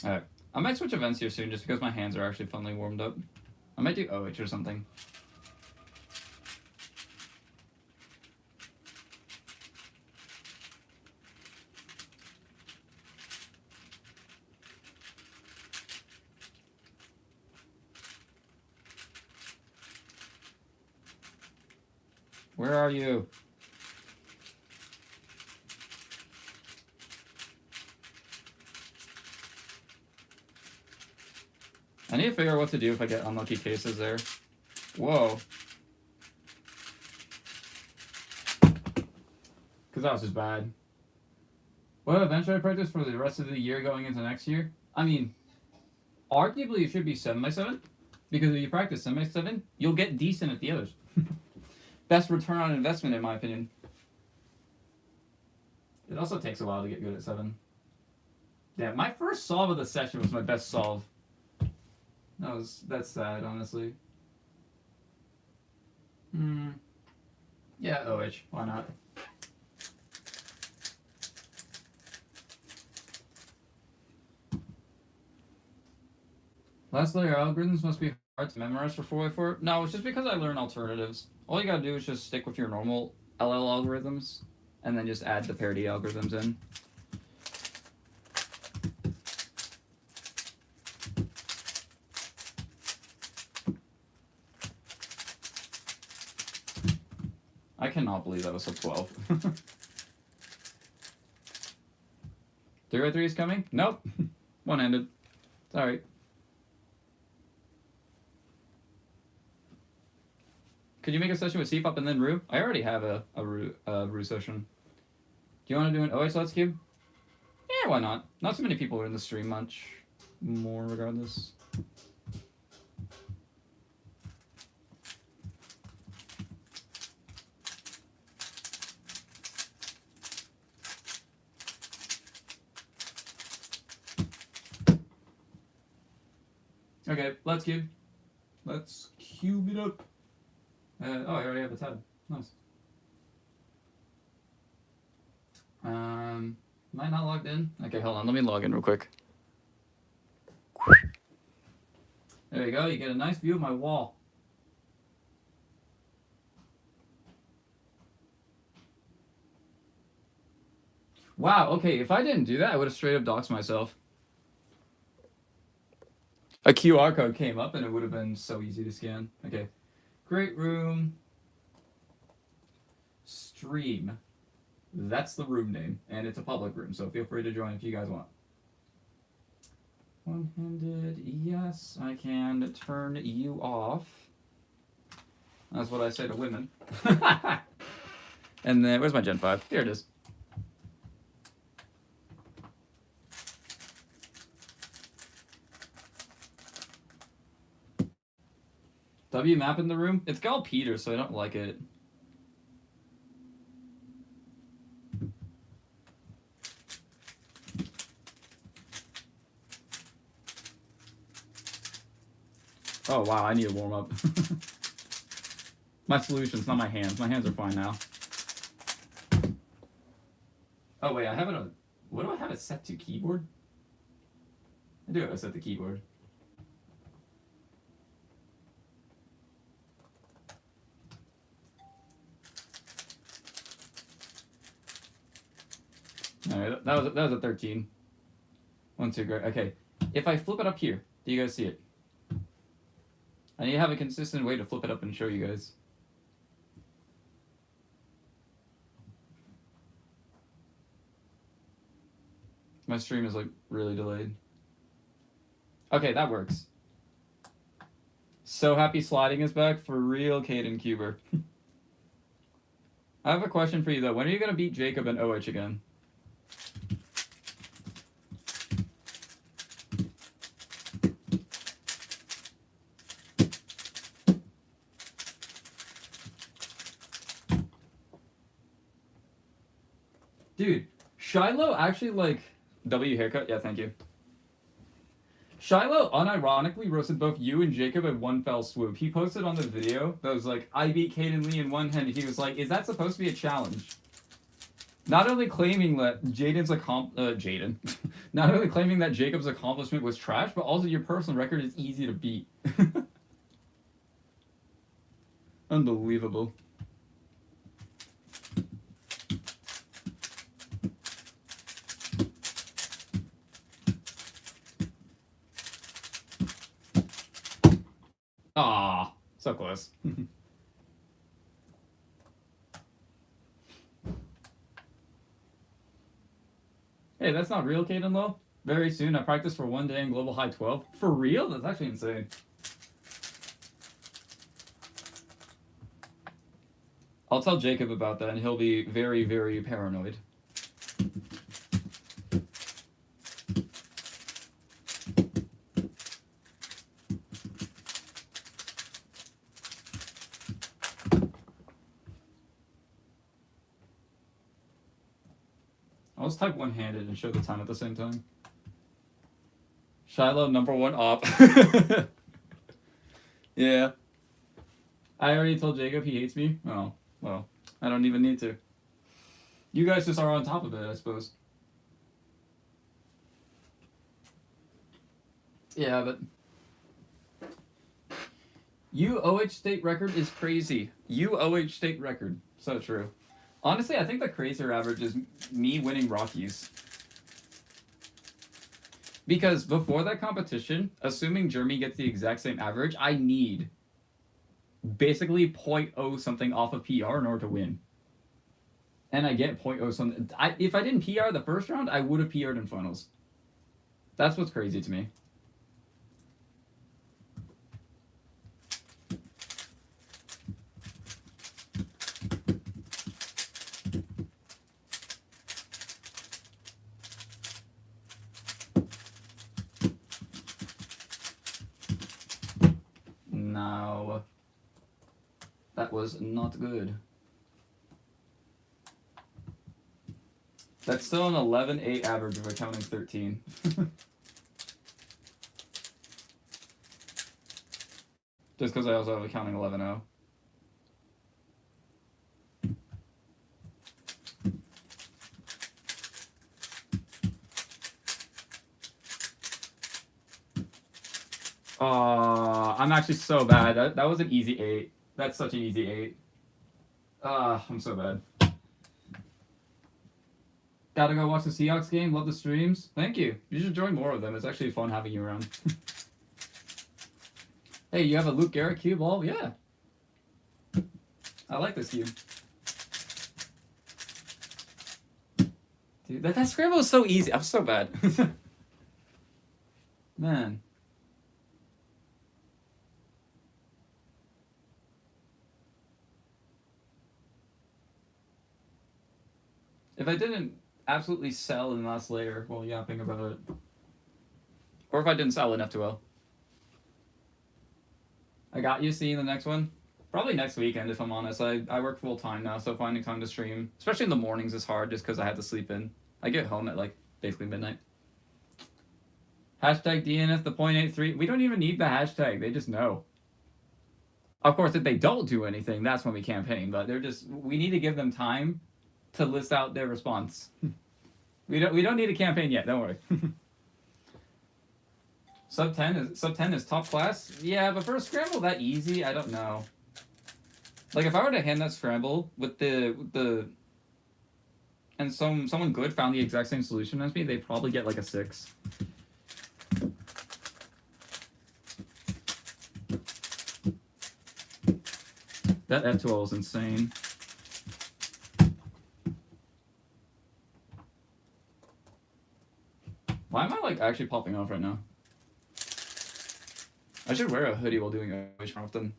Alright. I might switch events here soon just because my hands are actually finally warmed up. I might do OH or something. Where are you? I need to figure out what to do if I get unlucky cases there. Whoa. Because that was just bad. What event should I practice for the rest of the year going into next year? I mean, arguably it should be 7x7. Because if you practice 7x7, you'll get decent at the others. Best return on investment, in my opinion. It also takes a while to get good at 7. Yeah, my first solve of the session was my best solve. That's sad, honestly. Yeah, OH. Why not? Last layer algorithms must be hard to memorize for 4x4. No, it's just because I learn alternatives. All you gotta do is just stick with your normal LL algorithms, and then just add the parity algorithms in. I cannot believe that was sub 12. 3x3 is coming? Nope. One-handed. It's alright. Could you make a session with CPOP and then Rue? I already have a Rue session. Do you want to do an OH Let's Cube? Yeah, why not? Not so many people are in the stream much more regardless. Okay, let's cube. Let's cube it up. Oh, I already have a tab. Nice. Am I not logged in? Okay, hold on. Let me log in real quick. There you go. You get a nice view of my wall. Wow, okay, if I didn't do that, I would have straight up doxed myself. A QR code came up and it would have been so easy to scan. Okay. Great room. Stream. That's the room name, and it's a public room, so feel free to join if you guys want. One-handed, yes, I can turn you off. That's what I say to women. And then, where's my Gen 5? Here it is. W map in the room? It's called Peter, so I don't like it. Oh wow, I need to warm up. My solutions, not my hands. My hands are fine now. Oh wait, I have it on. What do I have it set to? Keyboard? I do have it set to keyboard. Alright, that was a 13. 1, 2, great. Okay, if I flip it up here, do you guys see it? I need to have a consistent way to flip it up and show you guys. My stream is like really delayed. Okay, that works. So happy sliding is back for real, Caden Cuber. I have a question for you though. When are you gonna beat Jacob and OH again? Dude, Shiloh actually like W haircut. Yeah, thank you. Shiloh unironically roasted both you and Jacob in one fell swoop. He posted on the video that was like, I beat Caden Lee in one hand. He was like, is that supposed to be a challenge? Not only claiming that Jaden, not only claiming that Jacob's accomplishment was trash, but also your personal record is easy to beat. Unbelievable. Ah, so close. Hey, that's not real, Caden Low. Very soon, I practice for one day in global high 12. For real? That's actually insane. I'll tell Jacob about that, and he'll be very, very paranoid. I'll just type one-handed and show the time at the same time. Shiloh, #1 op. Yeah. I already told Jacob he hates me. Oh, well, I don't even need to. You guys just are on top of it, I suppose. Yeah, but UOH state record is crazy. UOH state record. So true. Honestly, I think the crazier average is me winning Rockies. Because before that competition, assuming Jeremy gets the exact same average, I need basically 0.0 something off of PR in order to win. And I get 0.0 something. If I didn't PR the first round, I would have PR'd in finals. That's what's crazy to me. No. That was not good. That's still an 11-8 average if we're counting 13. Just because I also have a counting 11-0. I'm actually so bad. That was an easy 8. That's such an easy 8. I'm so bad. Gotta go watch the Seahawks game. Love the streams. Thank you. You should join more of them. It's actually fun having you around. Hey, you have a Luke Garrett cube? Well, yeah. I like this cube. Dude, that scramble is so easy. I'm so bad. Man. If I didn't absolutely sell in the last layer while yapping about it, or if I didn't sell in F2L, I got you seeing the next one. Probably next weekend, if I'm honest. I work full time now, so finding time to stream, especially in the mornings, is hard just because I have to sleep in. I get home at like basically midnight. Hashtag DNF the .83. We don't even need the hashtag. They just know. Of course, if they don't do anything, that's when we campaign. But we need to give them time to list out their response. We don't need a campaign yet. Don't worry. Sub 10 is top class. Yeah, but for a scramble that easy, I don't know. Like if I were to hand that scramble with the and someone good found the exact same solution as me, they'd probably get like a 6. That F2L is insane. Why am I like actually popping off right now? I should wear a hoodie while doing it more often.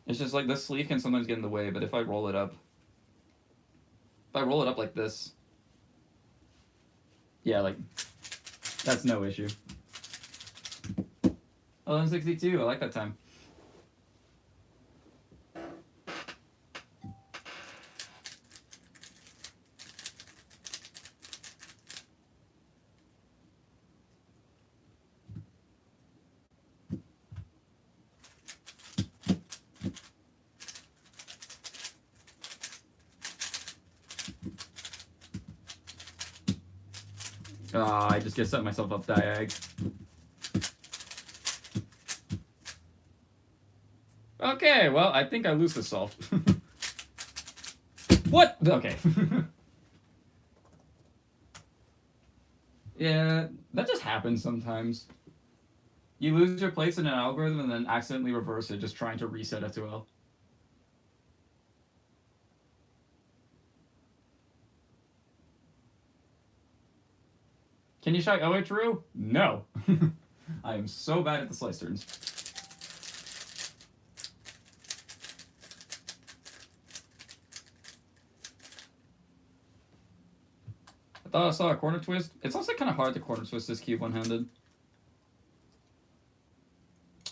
It's just like the sleeve can sometimes get in the way, but if I roll it up like this, yeah, like that's no issue. 11:62, I like that time. I just get set myself up diag. Okay, well, I think I lose this solved. What? Okay. Yeah, that just happens sometimes. You lose your place in an algorithm and then accidentally reverse it, just trying to reset F2L. Can you shout OH Roo? No. I am so bad at the slice turns. I thought I saw a corner twist. It's also kind of hard to corner twist this cube one-handed.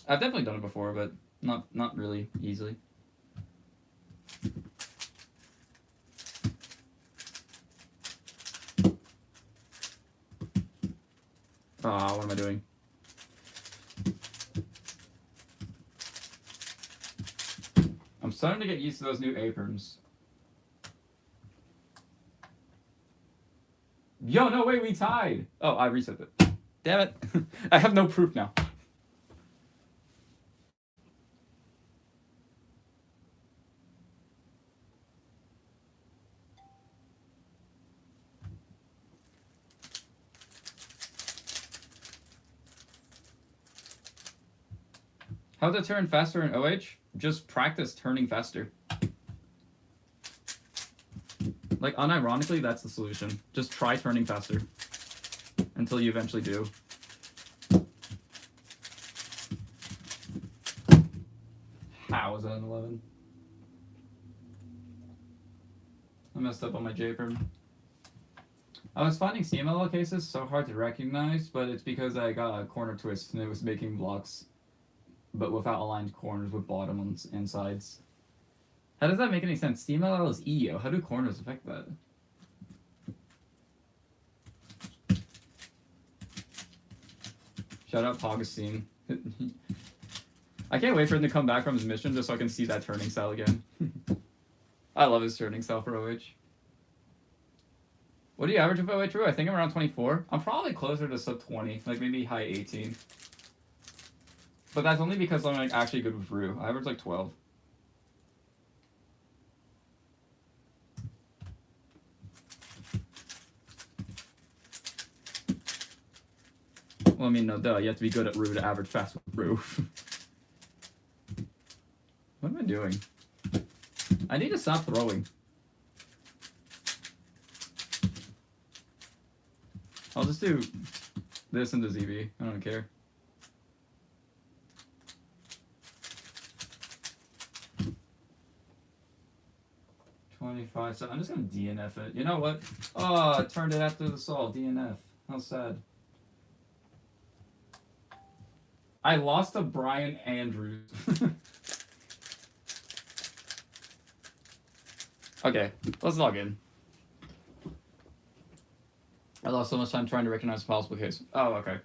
I've definitely done it before, but not really easily. What am I doing? I'm starting to get used to those new aprons. Yo, no, wait, we tied. Oh, I reset it. Damn it. I have no proof now. How to turn faster in OH? Just practice turning faster. Like, unironically, that's the solution. Just try turning faster. Until you eventually do. How is that an 11? I messed up on my J-perm. I was finding CMLL cases so hard to recognize, but it's because I got a corner twist and it was making blocks, but without aligned corners with bottom and sides. How does that make any sense? CMLL is EO. How do corners affect that? Shout out Augustine. I can't wait for him to come back from his mission just so I can see that turning style again. I love his turning style for OH. What do you average with OH Roo? I think I'm around 24. I'm probably closer to sub 20, like maybe high 18. But that's only because I'm like actually good with Roo. I average like 12. Well, I mean, no, duh. You have to be good at Rue to average fast with Rue. What am I doing? I need to stop throwing. I'll just do this into ZB. I don't care. So I'm just gonna DNF it. You know what? Oh, I turned it after the Sol. DNF. How sad. I lost to Brian Andrews. Okay, let's log in. I lost so much time trying to recognize a possible case. Oh, okay.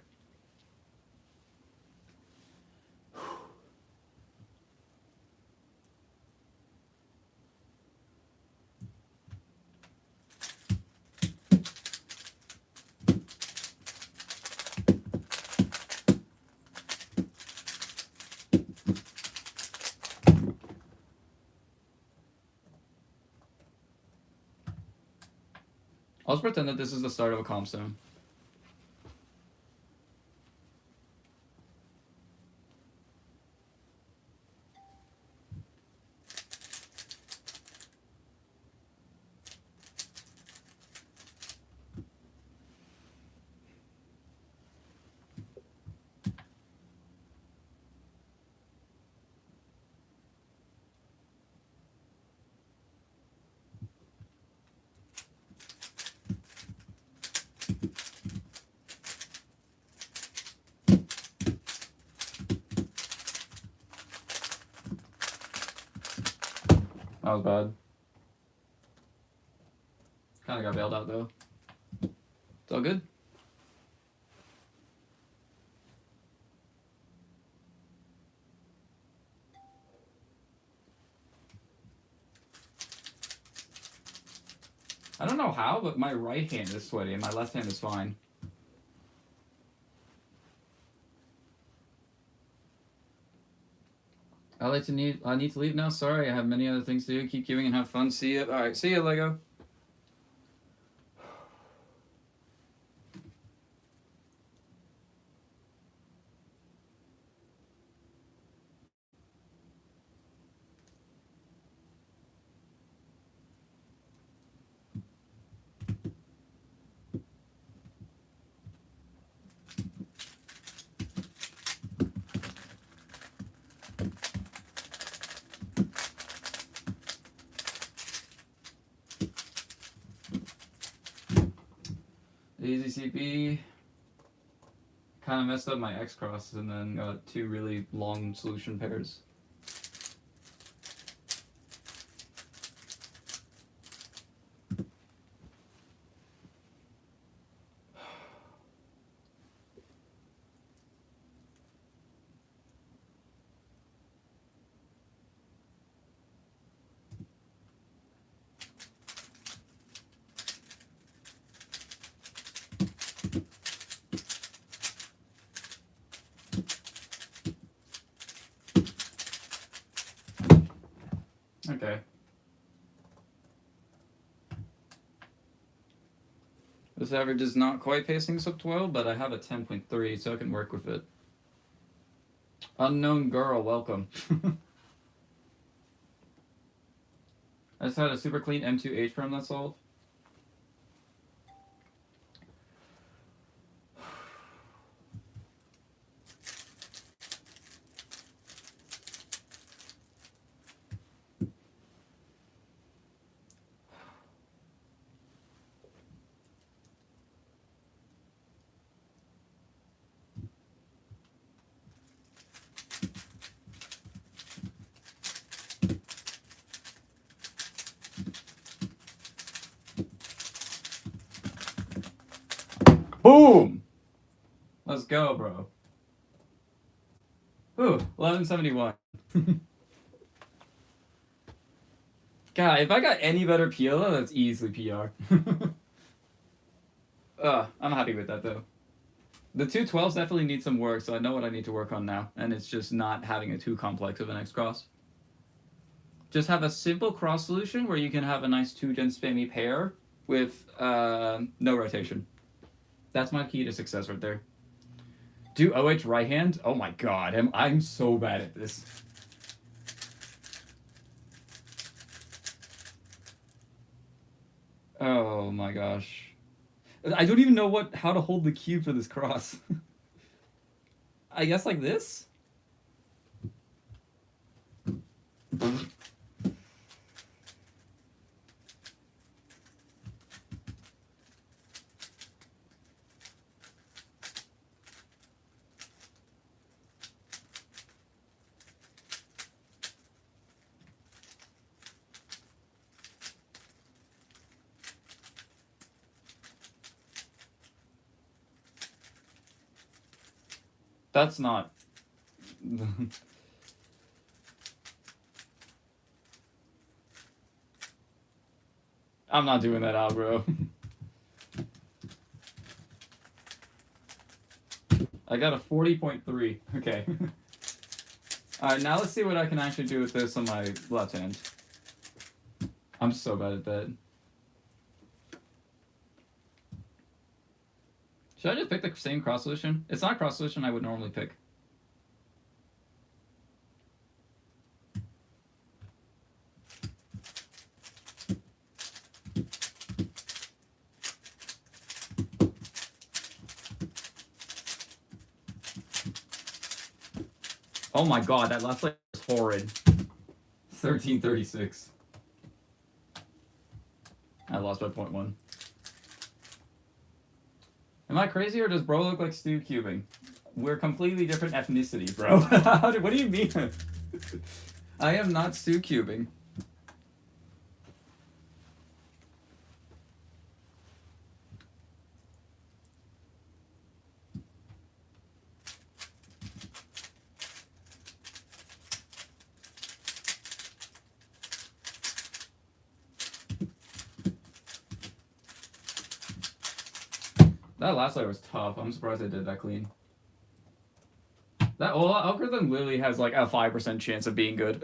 I'll just pretend that this is the start of a comp zone. That was bad. Kinda got bailed out though. It's all good. I don't know how, but my right hand is sweaty and my left hand is fine. I need to leave now. Sorry, I have many other things to do. Keep queuing and have fun. See ya. All right, see ya, Lego. Easy CP. Kind of messed up my X cross and then got two really long solution pairs. Okay. This average is not quite pacing sub 12, but I have a 10.3, so I can work with it. Unknown girl, welcome. I just had a super clean M2H from that solve. Boom! Let's go, bro. Ooh, 1171. God, if I got any better PLO, that's easily PR. I'm happy with that, though. The 212s definitely need some work, so I know what I need to work on now, and it's just not having a too complex of an X cross. Just have a simple cross solution where you can have a nice 2-gen spammy pair with no rotation. That's my key to success right there. Do OH right hand? Oh my god, I'm so bad at this. Oh my gosh. I don't even know how to hold the cube for this cross. I guess like this? That's not... I'm not doing that out, bro. I got a 40.3. Okay. Alright, now let's see what I can actually do with this on my left hand. I'm so bad at that. Should I just pick the same cross solution? It's not a cross solution I would normally pick. Oh my god, that last leg was horrid. 1336. I lost by 0.1. Am I crazy or does bro look like Stu cubing? We're completely different ethnicity, bro. What do you mean? I am not Stu cubing. That last layer was tough. I'm surprised I did that clean. That algorithm literally has like a 5% chance of being good.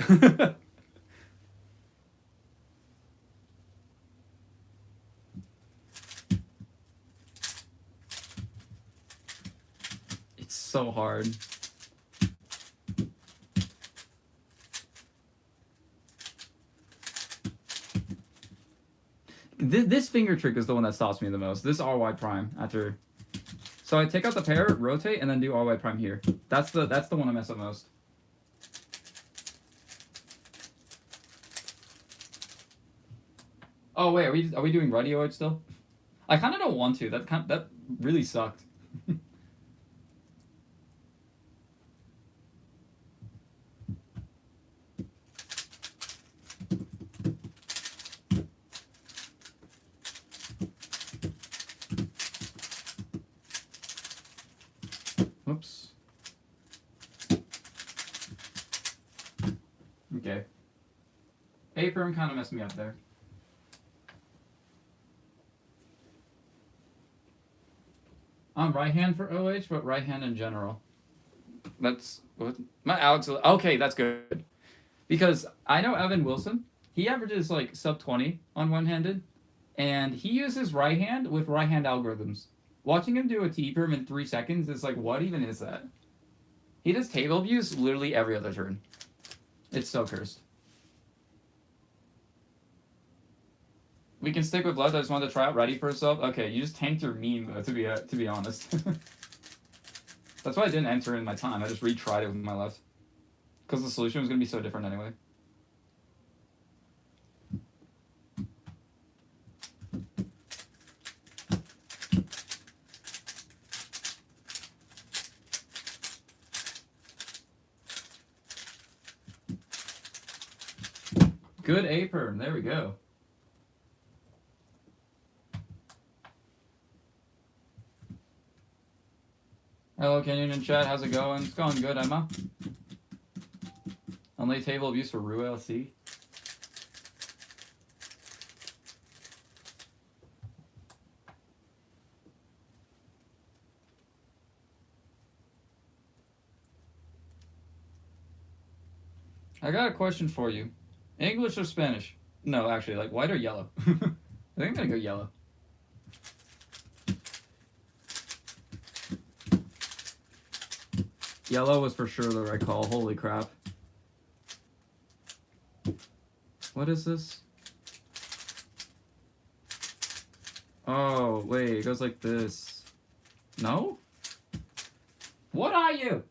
It's so hard. This finger trick is the one that stops me the most. This RY prime after. So I take out the pair, rotate, and then do RY prime here. That's the one I mess up most. Oh wait, are we doing righty OH still? I kind of don't want to. That really sucked. Oops. Okay. A-perm kind of messed me up there. Right hand for OH, but right hand in general. That's what my Alex. Okay, that's good. Because I know Evan Wilson. He averages like sub 20 on one-handed, and he uses right hand with right hand algorithms. Watching him do a T-perm in 3 seconds is like, what even is that? He does table views literally every other turn. It's so cursed. We can stick with left. I just wanted to try out ready for herself. Okay, you just tanked your meme though, to be honest. That's why I didn't enter in my time. I just retried it with my left. Because the solution was going to be so different anyway. Good A-perm. There we go. Hello, Kenyon in chat. How's it going? It's going good, Emma. Only table of use for Rue LC. I got a question for you. English or Spanish? No, actually, like white or yellow? I think I'm gonna go yellow. Yellow was for sure the right call. Holy crap. What is this? Oh, wait, it goes like this. No? What are you?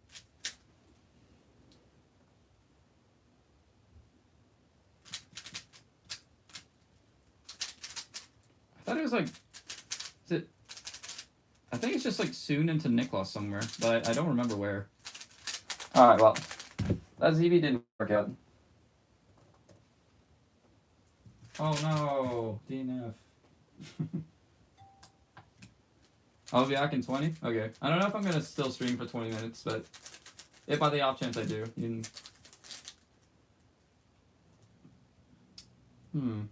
I thought it was like... Is it... I think it's just like soon into Niklas somewhere, but I don't remember where. Alright, well. That ZV didn't work out. Oh no, DNF. I'll be back in 20? Okay. I don't know if I'm gonna still stream for 20 minutes, but if by the off chance I do, you can...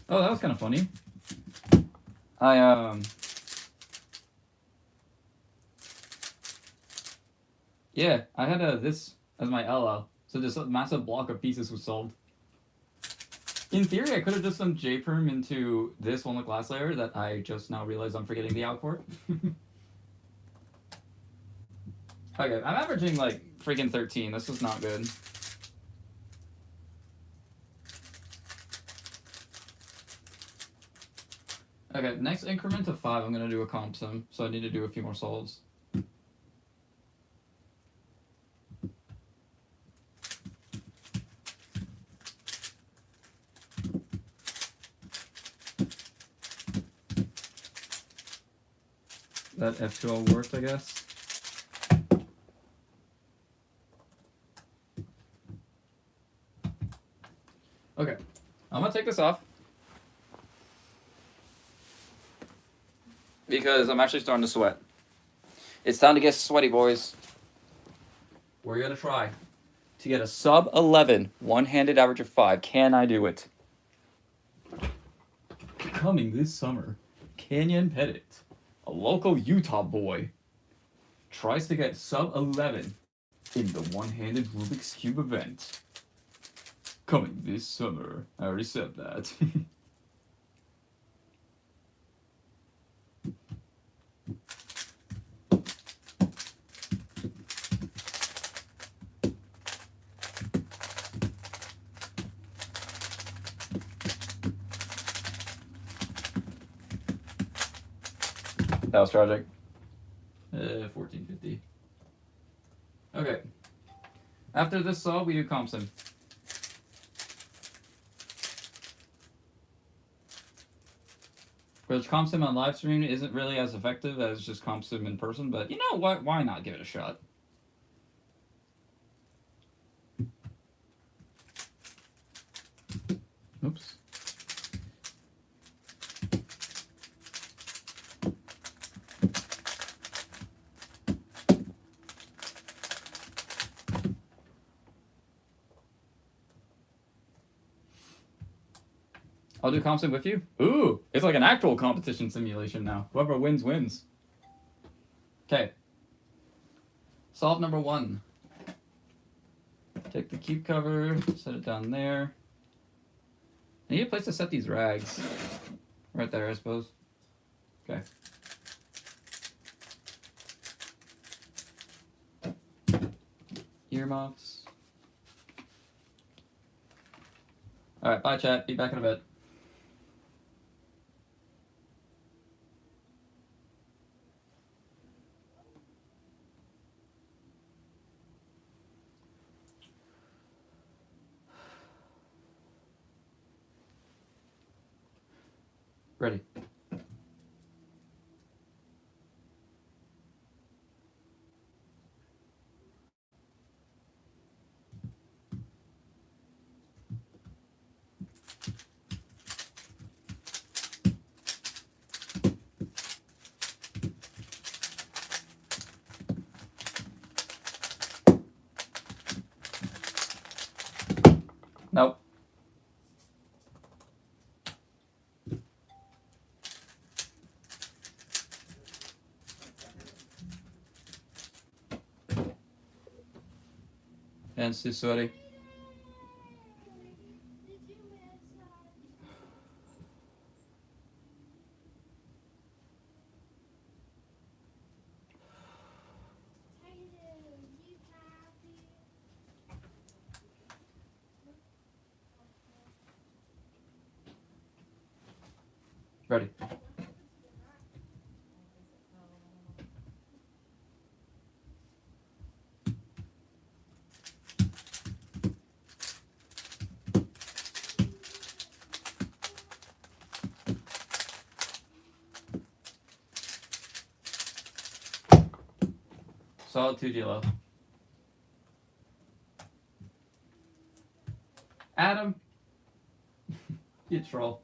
Oh, that was kind of funny. Yeah, I had this as my LL, so this massive block of pieces was solved. In theory, I could have just done JPerm into this one glass layer that I just now realized I'm forgetting the output. Okay, I'm averaging like freaking 13. This is not good. Okay, next increment of 5, I'm going to do a comp sim, so I need to do a few more solves. That F2L worked, I guess. Okay, I'm going to take this off. Because I'm actually starting to sweat. It's time to get sweaty, boys. We're going to try to get a sub 11 one-handed average of 5. Can I do it? Coming this summer, Canyon Pettit, a local Utah boy, tries to get sub 11 in the one-handed Rubik's Cube event. Coming this summer. I already said that. That was tragic. 1450. Okay. After this solve, we do comp sim. Which comp sim on live stream isn't really as effective as just comp sim in person, but you know what? Why not give it a shot? Oops. I'll do comp sim with you. Ooh, it's like an actual competition simulation now. Whoever wins, wins. Okay. Solve number 1. Take the cube cover, set it down there. I need a place to set these rags. Right there, I suppose. Okay. Earmuffs. Alright, bye chat. Be back in a bit. Ready. Nope. And it's too sweaty. Ready. Solid 2G low. Adam. You troll.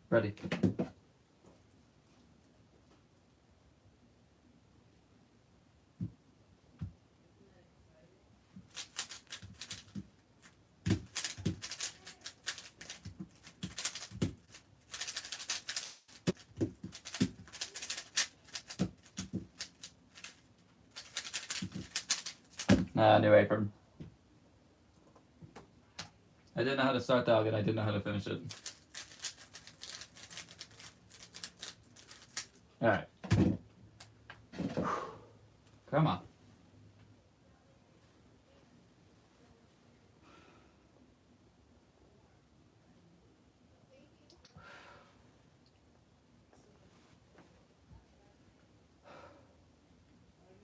Ready. New apron. I didn't know how to start the and I didn't know how to finish it. Alright. Come on.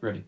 Ready.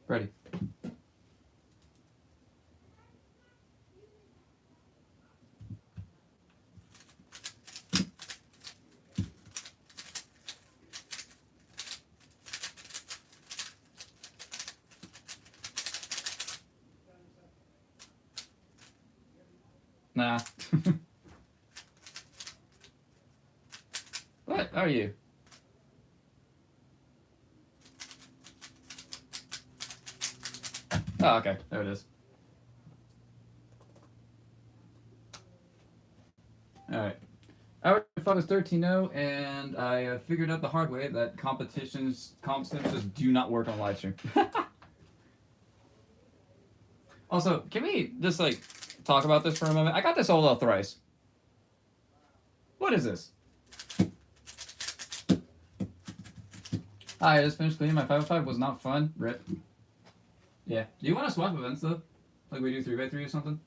Ready. Nah. What are you? Oh, okay. There it is. Alright. Our fuck is 13-0, and I figured out the hard way that comp sims just do not work on live stream. Also, can we just, like, talk about this for a moment? I got this all thrice. What is this? Hi, I just finished cleaning. My 505 was not fun. Rip. Yeah. Do you want to swap events, though? Like we do 3x3 or something?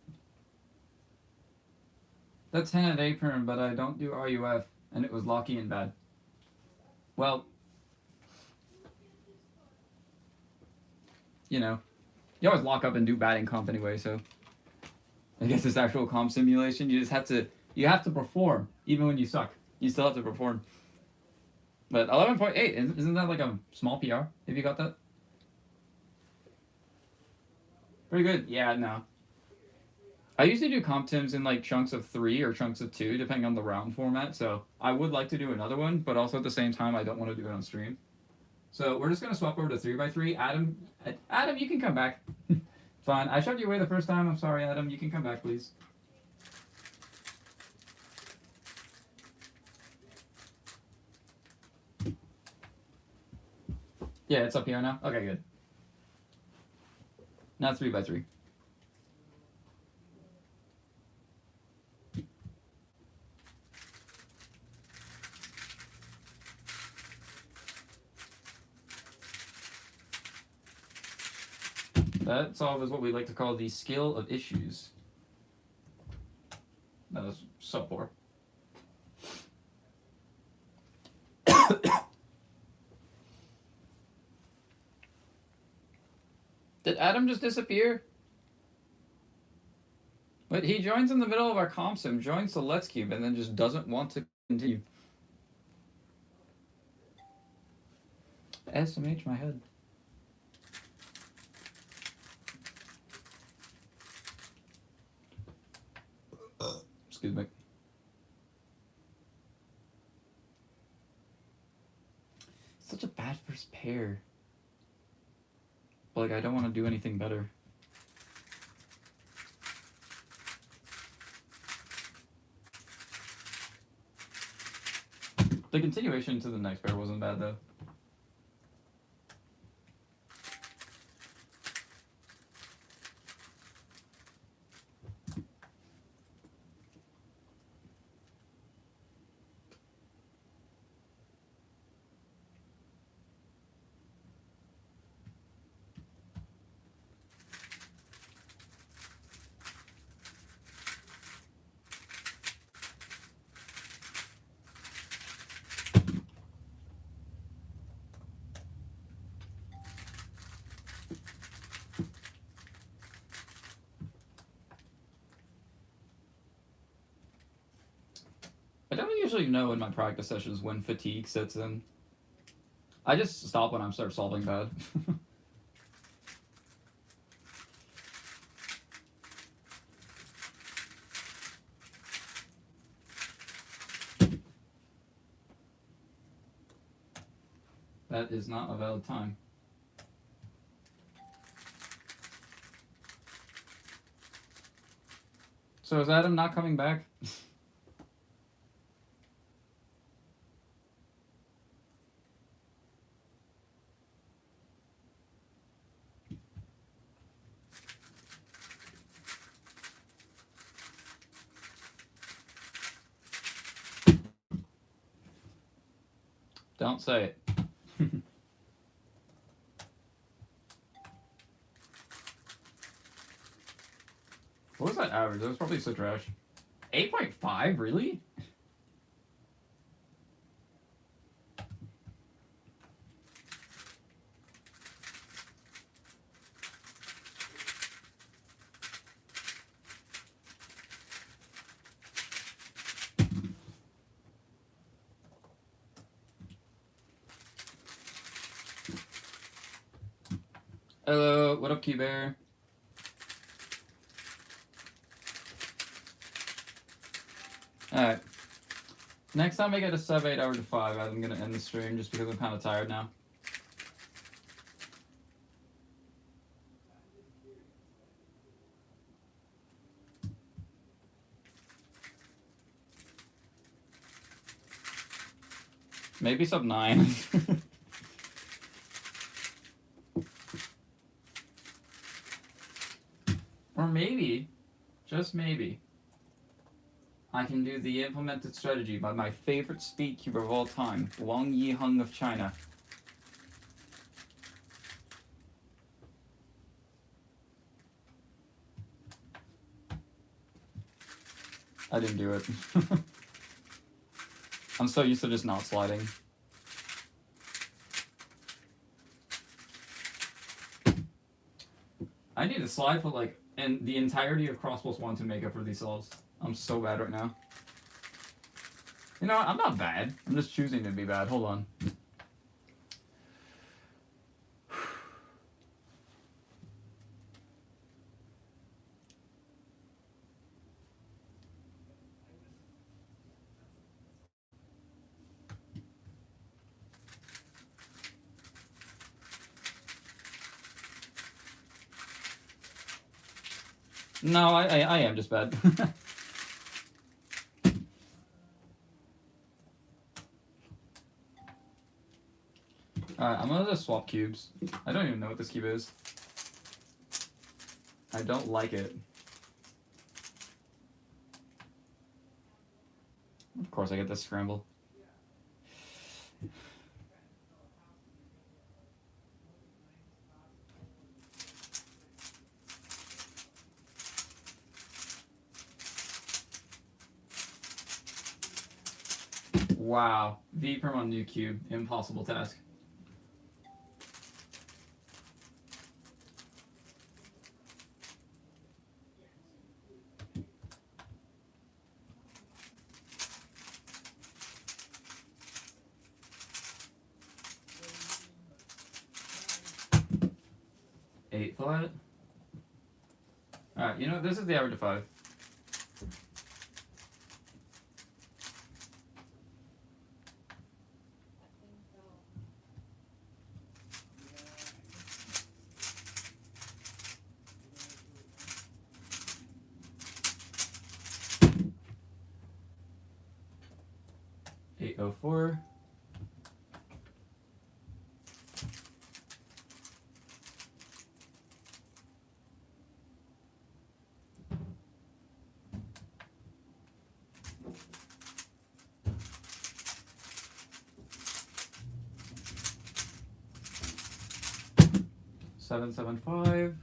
That's 10 at apron, but I don't do RUF, and it was locky and bad. Well, you know, you always lock up and do batting comp anyway, so I guess it's actual comp simulation. You just have to perform, even when you suck. You still have to perform. But 11.8, isn't that like a small PR, if you got that? Pretty good. Yeah, no. I usually do comp tims in like chunks of 3 or chunks of 2, depending on the round format. So I would like to do another one, but also at the same time, I don't want to do it on stream. So we're just gonna swap over to 3x3. Adam, you can come back. Fine. I showed you away the first time. I'm sorry, Adam. You can come back, please. Yeah, it's up here now. Okay, good. Now 3x3. That solve is what we like to call the scale of issues. That was so poor. Did Adam just disappear? But he joins in the middle of our comp sim, joins the Let's Cube, and then just doesn't want to continue. SMH my head. Excuse me. Such a bad first pair. But like, I don't want to do anything better. The continuation to the next pair wasn't bad though. I don't usually know in my practice sessions when fatigue sets in. I just stop when I start solving bad. That is not a valid time. So is Adam not coming back? Don't say it. What was that average? That was probably so trash. 8.5? Really? Hello, what up, Q-Bear? Alright. Next time I get a sub 8 hour to 5, I'm gonna end the stream just because I'm kind of tired now. Maybe sub 9. Or maybe, just maybe, I can do the implemented strategy by my favorite speed cuber of all time, Wang Yiheng of China. I didn't do it. I'm so used to just not sliding. I need to slide for like the entirety of Cross Plus 1 to make up for these solves. I'm so bad right now. You know what? I'm not bad. I'm just choosing to be bad. Hold on. No, I am just bad. Alright, I'm gonna just swap cubes. I don't even know what this cube is. I don't like it. Of course I get this scramble. Wow. V-perm on new cube. Impossible task. Eight flat. Alright, you know, this is the average of 5. $8.04. $7.75.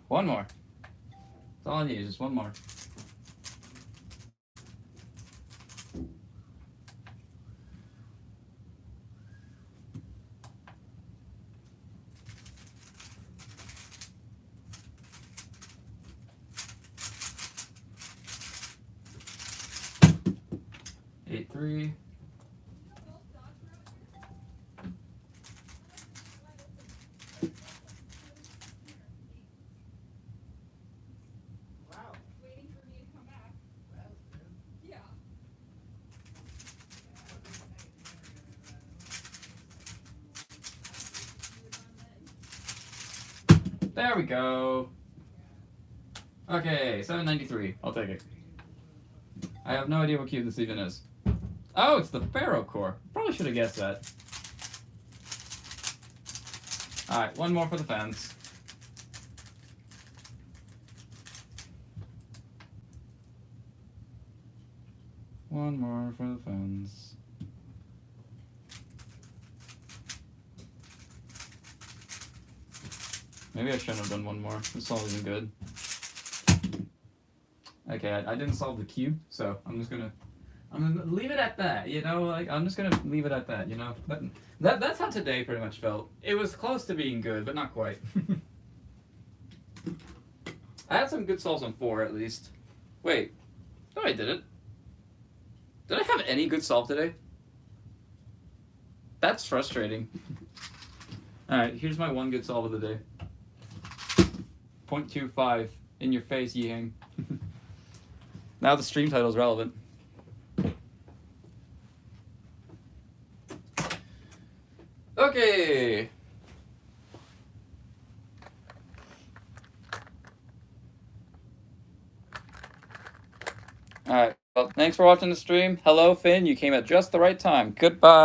One more. That's all I need, just one more. $8.3. There we go. Okay, $7.93. I'll take it. I have no idea what cube this even is. Oh, it's the Pharaoh core. Probably should have guessed that. Alright, one more for the fans. One more for the fans. Maybe I shouldn't have done one more. This all isn't good. Okay, I didn't solve the cube, so I'm gonna leave it at that, you know, like I'm just gonna leave it at that, you know. That's how today pretty much felt. It was close to being good, but not quite. I had some good solves on 4 at least. Wait. No, I didn't. Did I have any good solve today? That's frustrating. Alright, here's my one good solve of the day. 0.25 in your face, Yihang. Now the stream title is relevant. Okay. Alright, well, thanks for watching the stream. Hello, Finn. You came at just the right time. Goodbye.